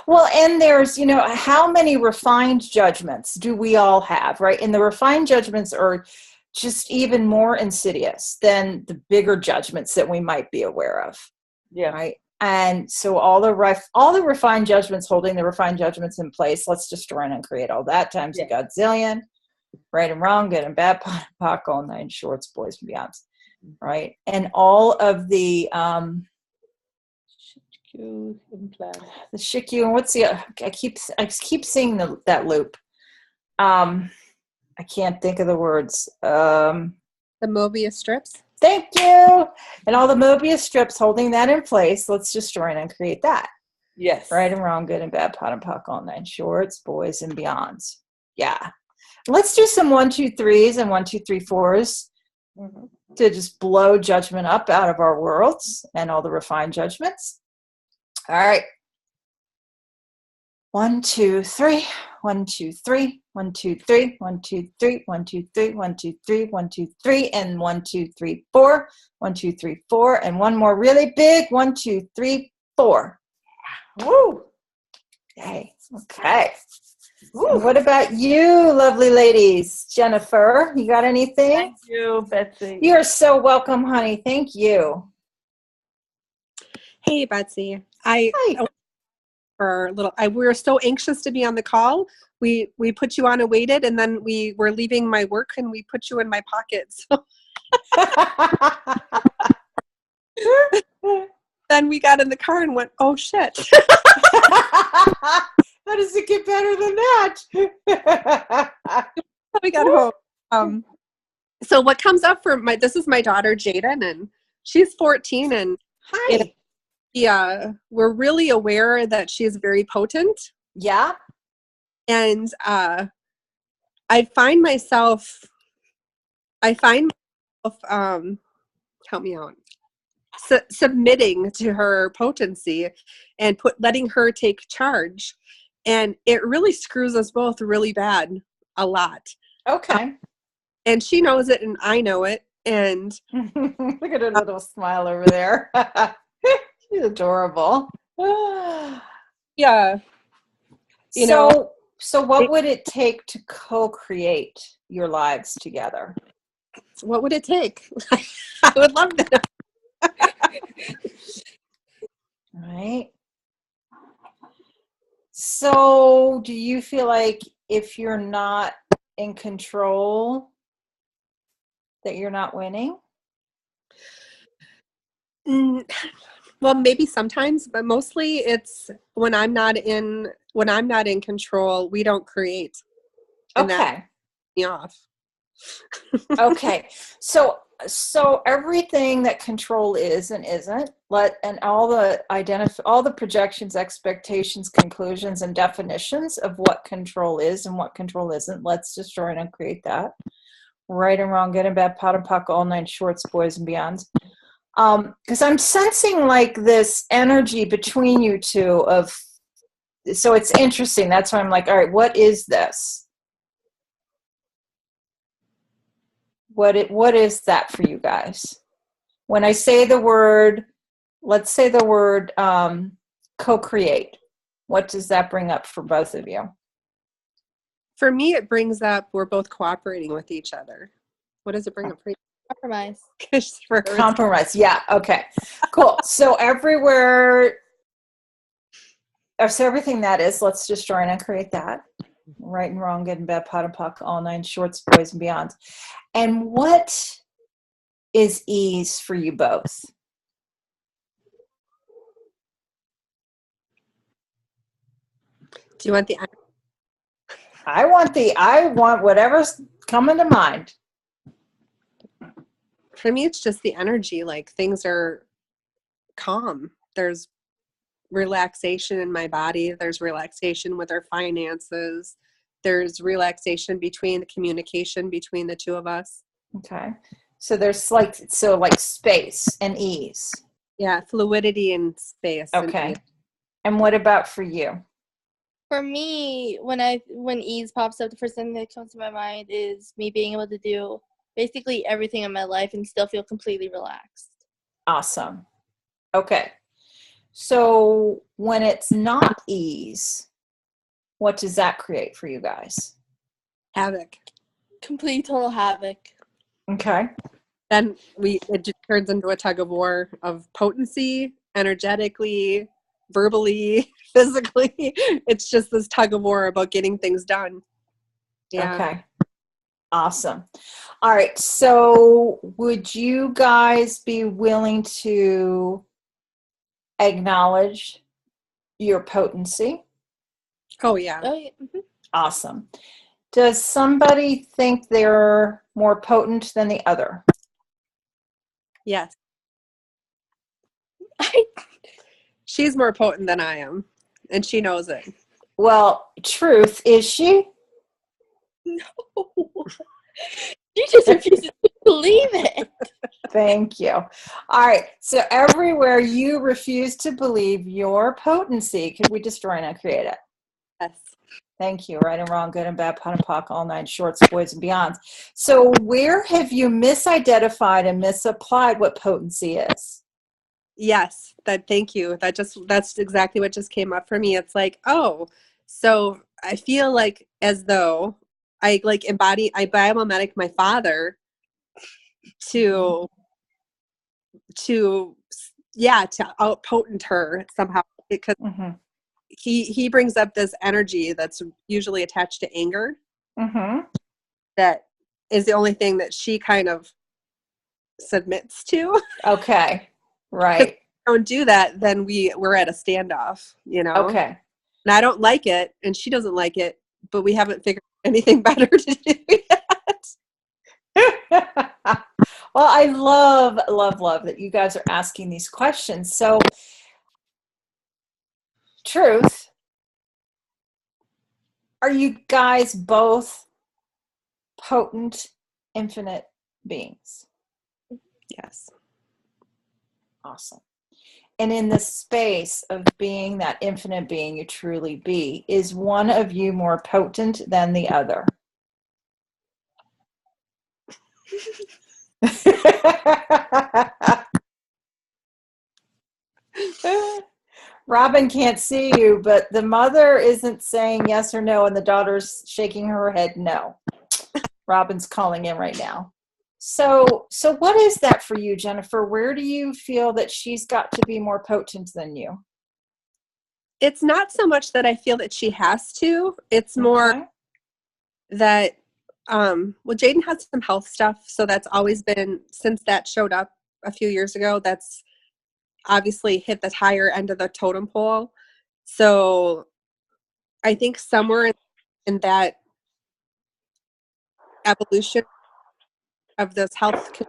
Well, and there's, how many refined judgments do we all have, right? And the refined judgments are just even more insidious than the bigger judgments that we might be aware of. Yeah. Right. And so all the refined judgments, holding the refined judgments in place, let's destroy and create all that times a godzillion. Right and wrong, good and bad, POC, all nine shorts, boys and beyonds. Right. And all of the Shikyu, and what's the I keep seeing that loop. I can't think of the words. The Mobius strips. Thank you. And all the Mobius strips holding that in place. Let's destroy and uncreate that. Yes. Right and wrong, good and bad, pot and POC, all nine shorts, boys and beyonds. Yeah. Let's do some 1, 2, 3s and 1, 2, 3, 4s to just blow judgment up out of our worlds and all the refined judgments. All right. 1, 2, 3. 1, 2, 3. 1, 2, 3. 1, 2, 3. 1, 2, 3. 1, 2, 3. 1, 2, 3. And 1, 2, 3, 4. 1, 2, 3, 4. And one more really big. 1, 2, 3, 4. Woo! Yay. Okay. Woo. What about you, lovely ladies? Jennifer, you got anything? Thank you, Betsy. You are so welcome, honey. Thank you. Hey, Betsy. Hi. We were so anxious to be on the call. We put you on and waited, and then we were leaving my work, and we put you in my pocket. So then we got in the car and went, oh shit. How does it get better than that? We got home. So what comes up for this is my daughter Jaden, and she's 14, and hi. We're really aware that she is very potent. Yeah. And I find myself help me out, submitting to her potency and letting her take charge. And it really screws us both really bad, a lot. Okay. And she knows it and I know it. And look at her little smile over there. She's adorable. Yeah. So what would it take to co-create your lives together? What would it take? I would love that. Right. So do you feel like if you're not in control, that you're not winning? Well, maybe sometimes, but mostly it's when I'm not in control, we don't create. And okay. that me off. Okay. So everything that control is and isn't, and all the projections, expectations, conclusions, and definitions of what control is and what control isn't, let's destroy and uncreate that. Right and wrong, good and bad, pot and POC, all nine shorts, boys and beyonds. Because I'm sensing like this energy between you two so it's interesting. That's why I'm like, all right, what is this? What is that for you guys? When I say the word, let's say the word co-create, what does that bring up for both of you? For me, it brings up we're both cooperating with each other. What does it bring up for you? Compromise. Compromise. Yeah. Okay. Cool. So everything that is, let's destroy and uncreate that. Right and wrong, good and bad, pot and POC, all nine shorts, boys and beyonds. And what is ease for you both? Do you want the? I want whatever's coming to mind. For me, it's just the energy. Like things are calm. There's relaxation in my body. There's relaxation with our finances. There's relaxation between the communication between the two of us. Okay. So there's like space and ease. Yeah, fluidity and space. Okay. And what about for you? For me, when ease pops up, the first thing that comes to my mind is me being able to do basically everything in my life and still feel completely relaxed. Awesome. Okay. So when it's not ease, what does that create for you guys? Havoc. Complete total havoc. Okay. Then it just turns into a tug of war of potency, energetically, verbally, physically. It's just this tug of war about getting things done. Yeah. Okay. Awesome. All right. So would you guys be willing to acknowledge your potency? Oh, yeah. Oh, yeah. Mm-hmm. Awesome. Does somebody think they're more potent than the other? Yes. She's more potent than I am, and she knows it. Well, truth, is she? No. She just refuses to believe it. Thank you. All right. So everywhere you refuse to believe your potency, could we destroy and uncreate it? Yes. Thank you. Right and wrong, good and bad, pot and pock, all nine shorts, boys and beyonds. So where have you misidentified and misapplied what potency is? Yes. Thank you. That's exactly what just came up for me. It's like, oh, so I feel like as though I biomimetic my father to outpotent her somehow, because he brings up this energy that's usually attached to anger. That is the only thing that she kind of submits to. Okay. Right. If we don't do that, then we're at a standoff, Okay. And I don't like it, and she doesn't like it, but we haven't figured out anything better to do yet. Well, I love that you guys are asking these questions. So, truth, are you guys both potent, infinite beings? Yes. Awesome. And in the space of being that infinite being you truly be, is one of you more potent than the other? Robin can't see you, but the mother isn't saying yes or no, and the daughter's shaking her head no. Robin's calling in right now. So what is that for you, Jennifer? Where do you feel that she's got to be more potent than you? It's not so much that I feel that she has to. It's more that, Jaden has some health stuff. So that's always been, since that showed up a few years ago, that's obviously hit the higher end of the totem pole. So I think somewhere in that evolution of this health,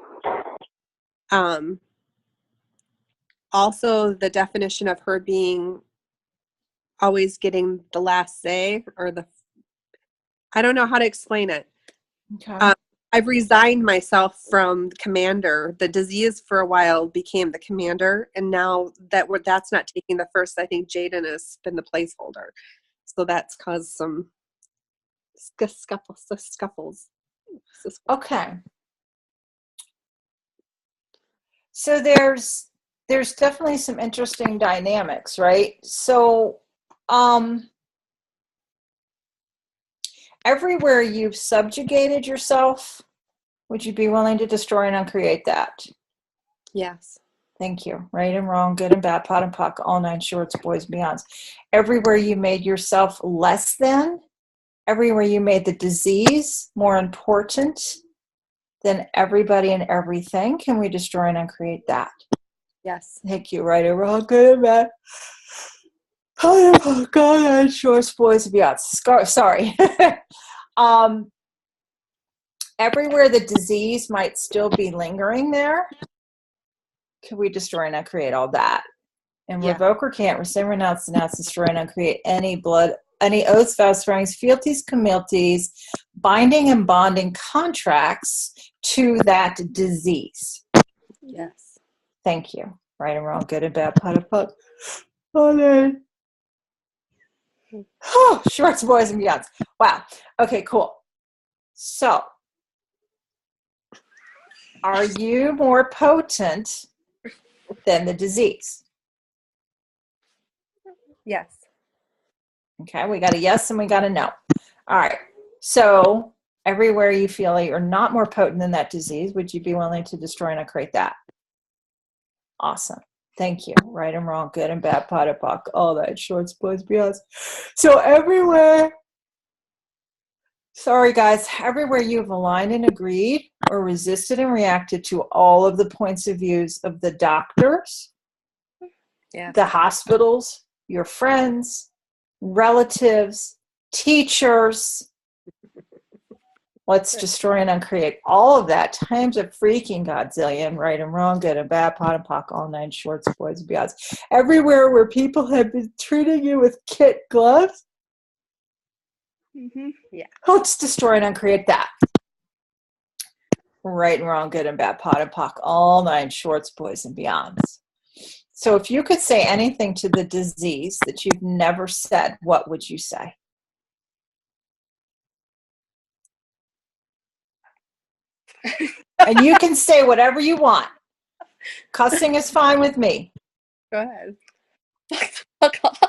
also the definition of her being always getting the last say, or I don't know how to explain it. Okay. I've resigned myself from commander. The disease for a while became the commander, and now that's not taking the first, I think Jaden has been the placeholder. So that's caused some scuffles. Okay. So there's definitely some interesting dynamics, right? So everywhere you've subjugated yourself, would you be willing to destroy and uncreate that? Yes. Thank you. Right and wrong, good and bad, pot and pock, all nine shorts, boys and beyonds. Everywhere you made yourself less than, everywhere you made the disease more important than everybody and everything, can we destroy and uncreate that? Yes. Thank you. Right and wrong, good and bad, pot and pock, all nine shorts, boys and beyonds. Sorry. everywhere the disease might still be lingering there, can we destroy and uncreate all that? And Yeah. revoke or can't rescind, renounce, denounce, destroy, and uncreate any oaths, vows, swearings, fealties, communities, binding and bonding contracts to that disease. Yes. Thank you. Right and wrong, good and bad, pot and pot. Oh, shorts, boys, and beyonds. Wow. Okay, cool. So, are you more potent than the disease? Yes. Okay, we got a yes and we got a no. All right. So, everywhere you feel like you're not more potent than that disease, would you be willing to destroy and uncreate that? Awesome. Thank you. Right and wrong, good and bad, pot and pock, all that, shorts, boys, beyonds. So, everywhere, sorry guys, everywhere you've aligned and agreed or resisted and reacted to all of the points of views of the doctors, Yes. the hospitals, your friends, relatives, teachers. Let's destroy and uncreate all of that times a freaking godzillion, right and wrong, good and bad, pot and pock, all nine shorts, boys and beyonds. Everywhere where people have been treating you with kid gloves, Yeah. let's destroy and uncreate that. Right and wrong, good and bad, pot and pock, all nine shorts, boys and beyonds. So if you could say anything to the disease that you've never said, what would you say? And you can say whatever you want. Cussing is fine with me. Go ahead. Fuck off.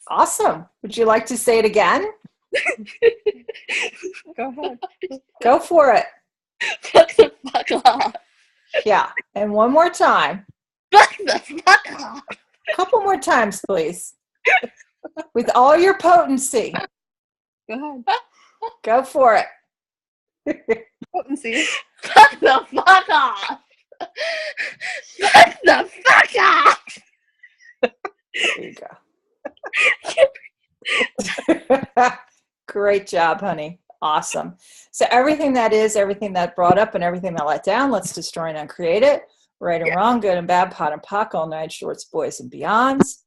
Awesome. Would you like to say it again? Go ahead. Go for it. Fuck the fuck off. Yeah. And one more time. Fuck the fuck off. A couple more times, please. With all your potency. Go ahead. Go for it. Potency. Fuck the fuck off. Fuck the fuck off. There you go. Great job, honey. Awesome. So everything that is, everything that brought up, and everything that let down, let's destroy and uncreate it. Right and wrong, good and bad, pot and pock, all nine shorts, boys and beyonds.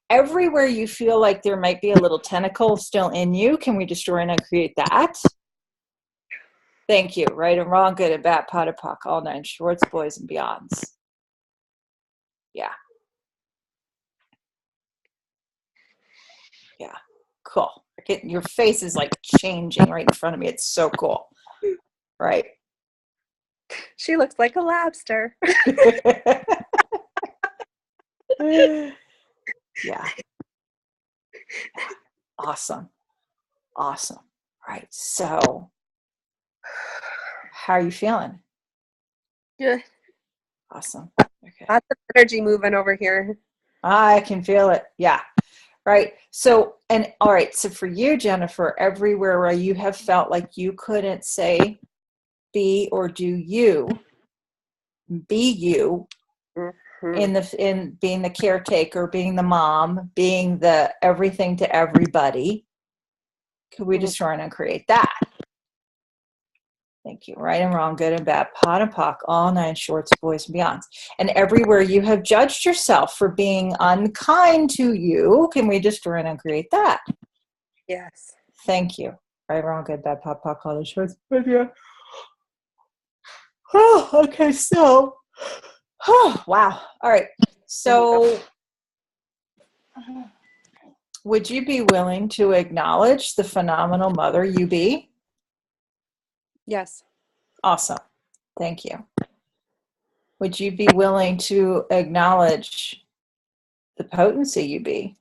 Everywhere you feel like there might be a little tentacle still in you, can we destroy and uncreate that? Thank you. Right and wrong, good and bad, pot and pock, all nine shorts, boys and beyonds. Yeah. Yeah. Cool. Your face is like changing right in front of me. It's so cool. Right. She looks like a lobster. Yeah. Awesome. Awesome. Right. So, how are you feeling? Good. Awesome. Okay. Lots of energy moving over here. I can feel it. Yeah. Right. So, and all right. So for you, Jennifer, everywhere where you have felt like you couldn't say, be, or do you, be you in being the caretaker, being the mom, being the everything to everybody. Could we destroy and uncreate that? Thank you. Right and wrong, good and bad, pot and pock, all nine shorts, boys and beyonds. And everywhere you have judged yourself for being unkind to you, can we destroy and uncreate that? Yes. Thank you. Right, wrong, good, bad, pot, pock, all nine shorts, boys and beyonds. Oh, okay. So, oh, wow. All right. So, would you be willing to acknowledge the phenomenal mother you be? Yes. Awesome. Thank you. Would you be willing to acknowledge the potency you be?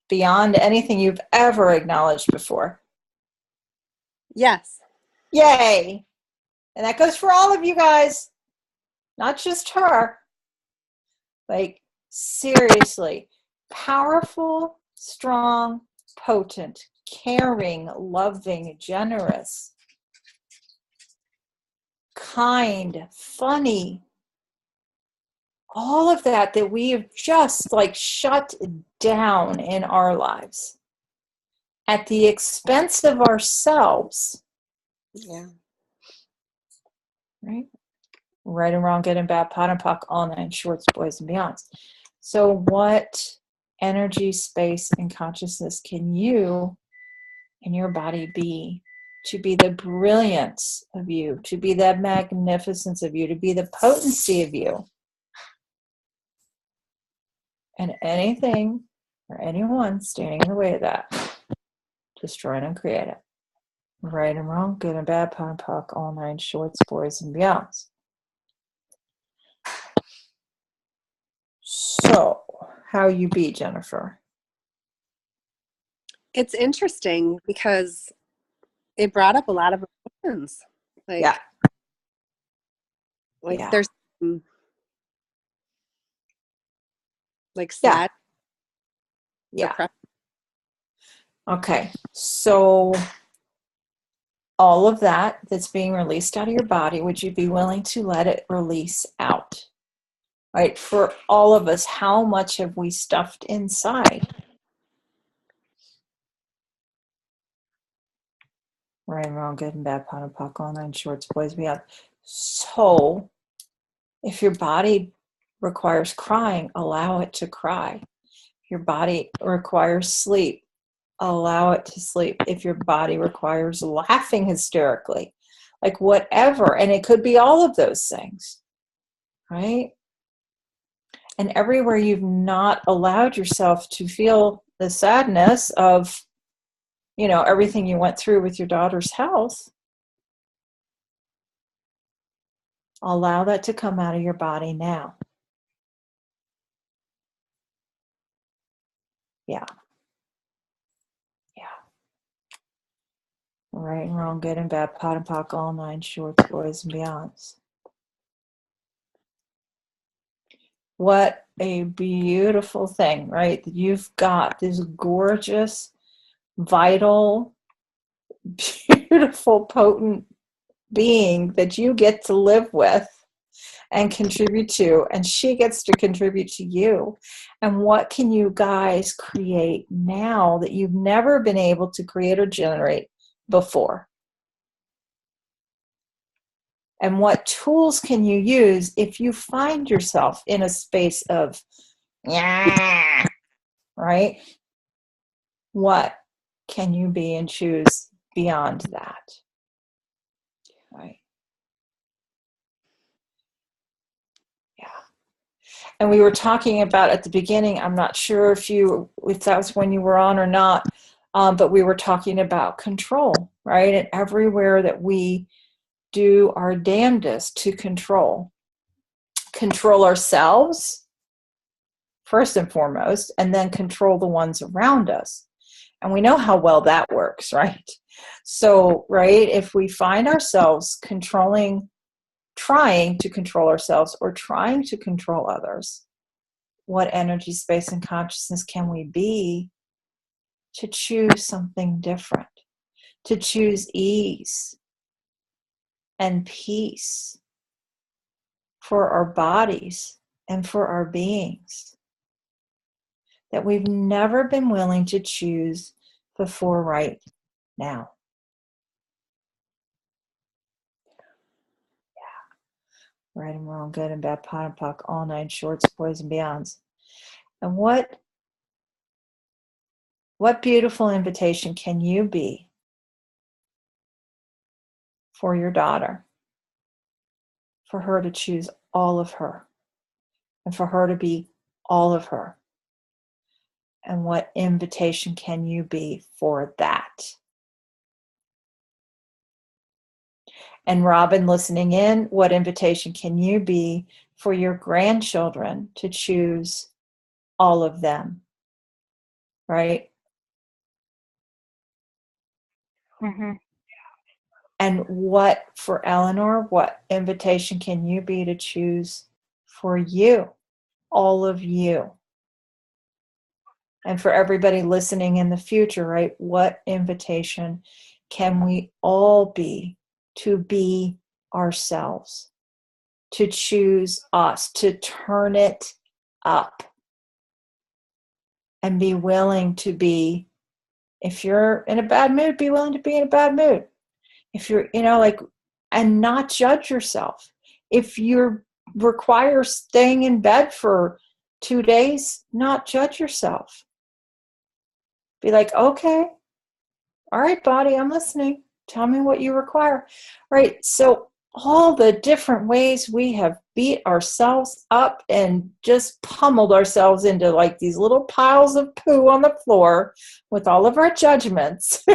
Beyond anything you've ever acknowledged before. Yes. Yay. And that goes for all of you guys, not just her. Like, seriously, powerful, strong, potent, caring, loving, generous, kind, funny, all of that we have just like shut down in our lives. at the expense of ourselves. Yeah. Right? Right and wrong, good and bad, pot and pock, all nine shorts, boys and beyonds. So what energy, space, and consciousness can you and your body be to be the brilliance of you, to be the magnificence of you, to be the potency of you? And anything or anyone standing in the way of that, destroy it and create it. Right and wrong, good and bad, pot and pock, all nine shorts, boys and beyonds. So, how you be, Jennifer? It's interesting because it brought up a lot of emotions. Like, Yeah. like Yeah. there's like sad. Yeah. Depressed. Okay. So all of that that's being released out of your body, would you be willing to let it release out? Right? For all of us, how much have we stuffed inside? Right and wrong, good and bad, pot and pock, all nine shorts, boys beyond. So if your body requires crying, allow it to cry. If your body requires sleep, allow it to sleep. If your body requires laughing hysterically, like whatever, and it could be all of those things, right? And everywhere you've not allowed yourself to feel the sadness of, you know, everything you went through with your daughter's health, allow that to come out of your body now. Yeah. Yeah. Right and wrong, good and bad, pot and pock, all nine shorts, boys and beyonds. What a beautiful thing, right? That you've got this gorgeous, vital, beautiful, potent being that you get to live with and contribute to, and she gets to contribute to you. And what can you guys create now that you've never been able to create or generate before? And what tools can you use if you find yourself in a space of, yeah, right? What can you be and choose beyond that? Right? Yeah. And we were talking about at the beginning, I'm not sure if that was when you were on or not, but we were talking about control, right? And everywhere that we do our damnedest to control ourselves, first and foremost, and then control the ones around us. And we know how well that works, right? So, right, if we find ourselves trying to control ourselves or trying to control others, what energy, space, and consciousness can we be to choose something different, to choose ease and peace for our bodies and for our beings that we've never been willing to choose before right now? Yeah. Right and wrong, good and bad, pot and pock, all nine shorts, boys and beyonds. And what beautiful invitation can you be for your daughter, for her to choose all of her, and for her to be all of her? And what invitation can you be for that? And Robin, listening in, what invitation can you be for your grandchildren to choose all of them? Right? Mm-hmm. And what, for Eleanor, what invitation can you be to choose for you, all of you? And for everybody listening in the future, right? What invitation can we all be to be ourselves, to choose us, to turn it up, and be willing to be If you're in a bad mood, be willing to be in a bad mood. If you're, and not judge yourself. If you require staying in bed for 2 days, not judge yourself. Be like, okay, all right, body, I'm listening. Tell me what you require. Right. So all the different ways we have beat ourselves up and just pummeled ourselves into like these little piles of poo on the floor with all of our judgments.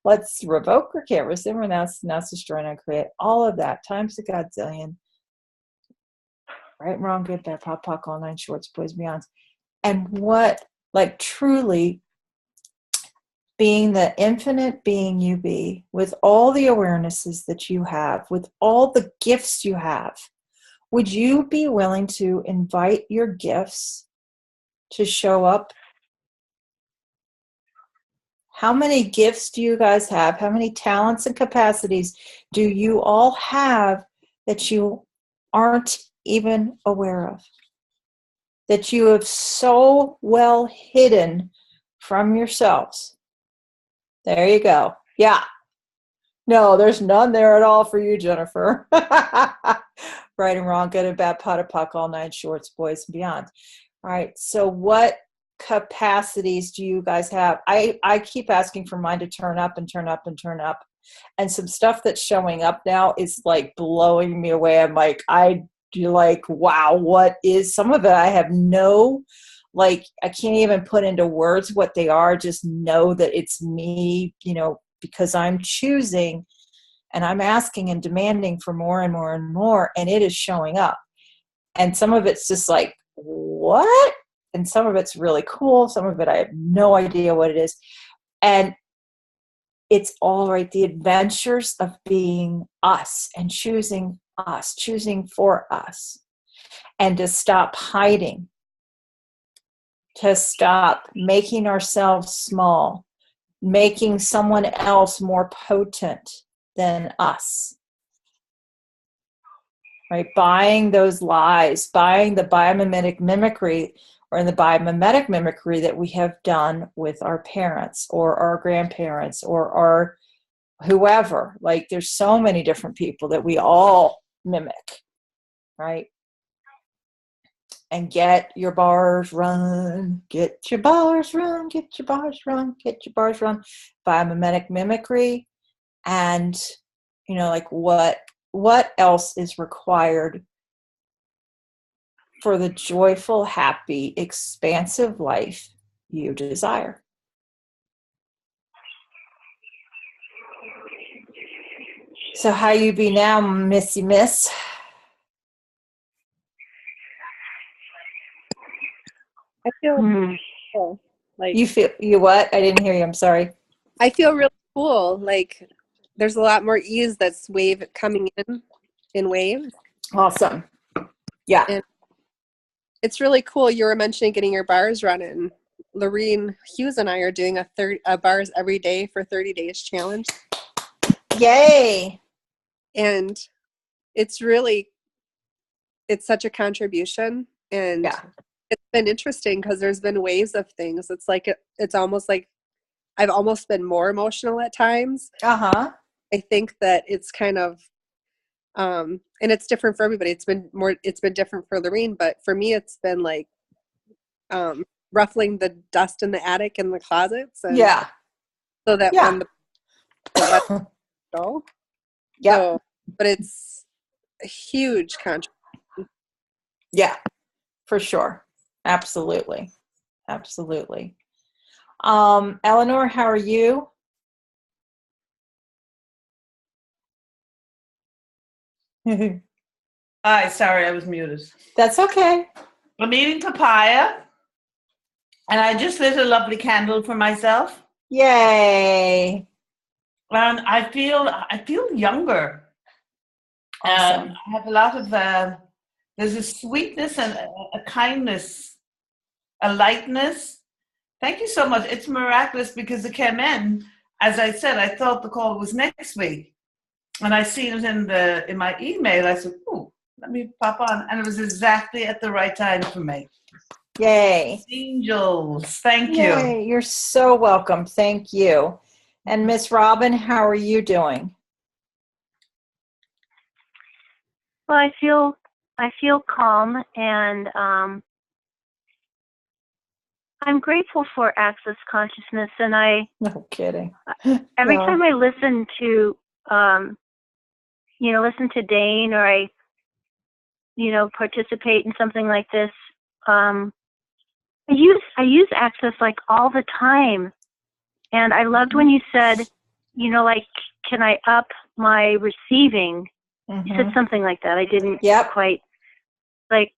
Let's revoke, recant, rescind, renounce, destroy, and uncreate. All of that times a godzillion. Right, wrong, good, bad, pop, pock, all 9 shorts, boys, beyonds. And what, like, truly being the infinite being you be, with all the awarenesses that you have, with all the gifts you have, would you be willing to invite your gifts to show up? How many gifts do you guys have? How many talents and capacities do you all have that you aren't even aware of? That you have so well hidden from yourselves? There you go. Yeah. No, there's none there at all for you, Jennifer. Right and wrong, good and bad, pot of puck, all 9 shorts, boys and beyond. All right. So what capacities do you guys have? I keep asking for mine to turn up and turn up and turn up. And some stuff that's showing up now is like blowing me away. I'm like, wow, what is some of it? I have no, I can't even put into words what they are. Just know that it's me, because I'm choosing and I'm asking and demanding for more and more and more, and it is showing up. And some of it's just like, what? And some of it's really cool. Some of it, I have no idea what it is. And it's all right. The adventures of being us and choosing us, choosing for us, and to stop hiding, to stop making ourselves small, making someone else more potent than us, right? Buying those lies, buying the biomimetic mimicry or the biomimetic mimicry that we have done with our parents or our grandparents or our whoever. Like, there's so many different people that we all mimic, right? And get your bars run, get your bars run, get your bars run, get your bars run. Biomimetic mimicry. And, what else is required for the joyful, happy, expansive life you desire? So how you be now, Missy Miss? I feel cool. You what? I didn't hear you. I'm sorry. I feel really cool. Like, there's a lot more ease that's coming in waves. Awesome. Yeah. And it's really cool. You were mentioning getting your bars running. Lorene Hughes and I are doing a bars every day for 30 days challenge. Yay. And it's such a contribution. And yeah. It's been interesting because there's been waves of things. It's like, it's almost like I've almost been more emotional at times. Uh-huh. I think that it's kind of, and it's different for everybody. It's been different for Lorene, but for me, it's been like, ruffling the dust in the attic and the closets. And yeah. So that when the go. Yeah. So, but it's a huge contribution. Yeah, for sure. Absolutely. Absolutely. Eleanor, how are you? Hi, sorry, I was muted. That's okay. I'm eating papaya, and I just lit a lovely candle for myself. Yay. And I feel younger. Awesome. I have a lot of, there's a sweetness and a kindness, a lightness. Thank you so much. It's miraculous because it came in, as I said, I thought the call was next week. And I seen it in my email. I said, "Oh, let me pop on," and it was exactly at the right time for me. Yay. Angels. Thank you. Yay. You're so welcome. Thank you. And Miss Robin, how are you doing? Well, I feel calm, and I'm grateful for access consciousness. And No kidding. every No. time I listen to listen to Dane, or I participate in something like this, I use access like all the time. And I loved when you said, like, can I up my receiving? You said something like that. I didn't quite, like,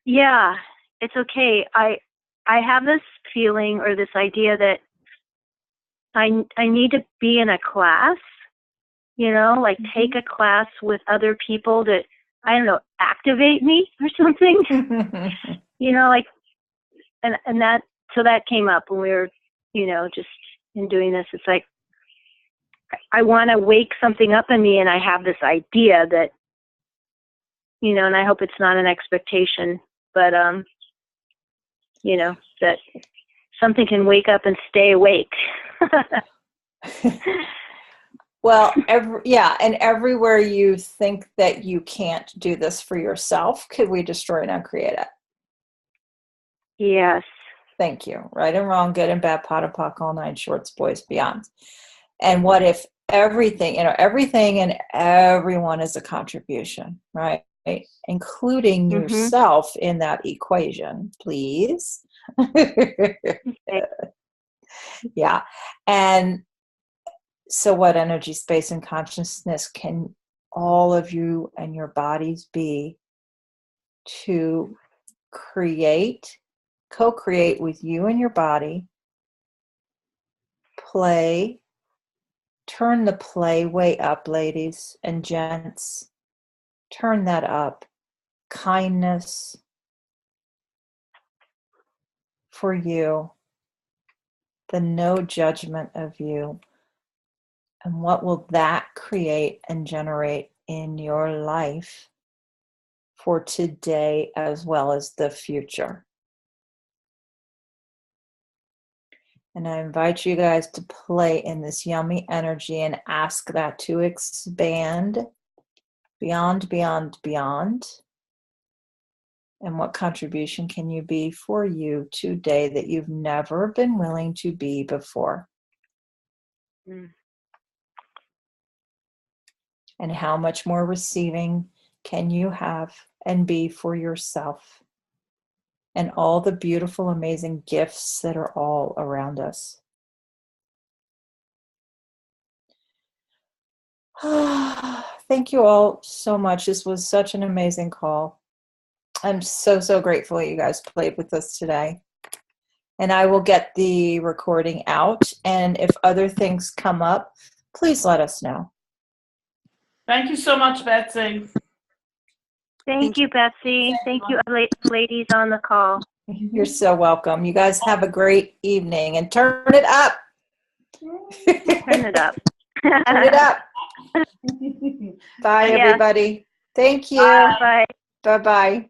yeah, it's okay. I have this feeling or this idea that I need to be in a class, like take a class with other people to, I don't know, activate me or something, like, and that, so that came up when we were, just in doing this. It's like, I want to wake something up in me, and I have this idea that, and I hope it's not an expectation, but, that something can wake up and stay awake. Well, and everywhere you think that you can't do this for yourself, could we destroy and uncreate it? Yes. Thank you. Right and wrong, good and bad, pot and pock, all nine shorts, boys, beyond. And what if everything and everyone is a contribution, right? Including yourself in that equation, please. Yeah. And so what energy, space, and consciousness can all of you and your bodies be to co-create with you and your body, play, turn the play way up, ladies and gents. Turn that up. Kindness for you. The no judgment of you. And what will that create and generate in your life for today as well as the future? And I invite you guys to play in this yummy energy and ask that to expand beyond, beyond, beyond. And what contribution can you be for you today that you've never been willing to be before? And how much more receiving can you have and be for yourself? And all the beautiful, amazing gifts that are all around us. Thank you all so much. This was such an amazing call. I'm so, so grateful that you guys played with us today. And I will get the recording out. And if other things come up, please let us know. Thank you so much, Betsy. Thank you, Betsy. Thank you, ladies on the call. You're so welcome. You guys have a great evening, and turn it up. Turn it up. Turn it up. Bye, everybody. Thank you. Bye. Bye-bye.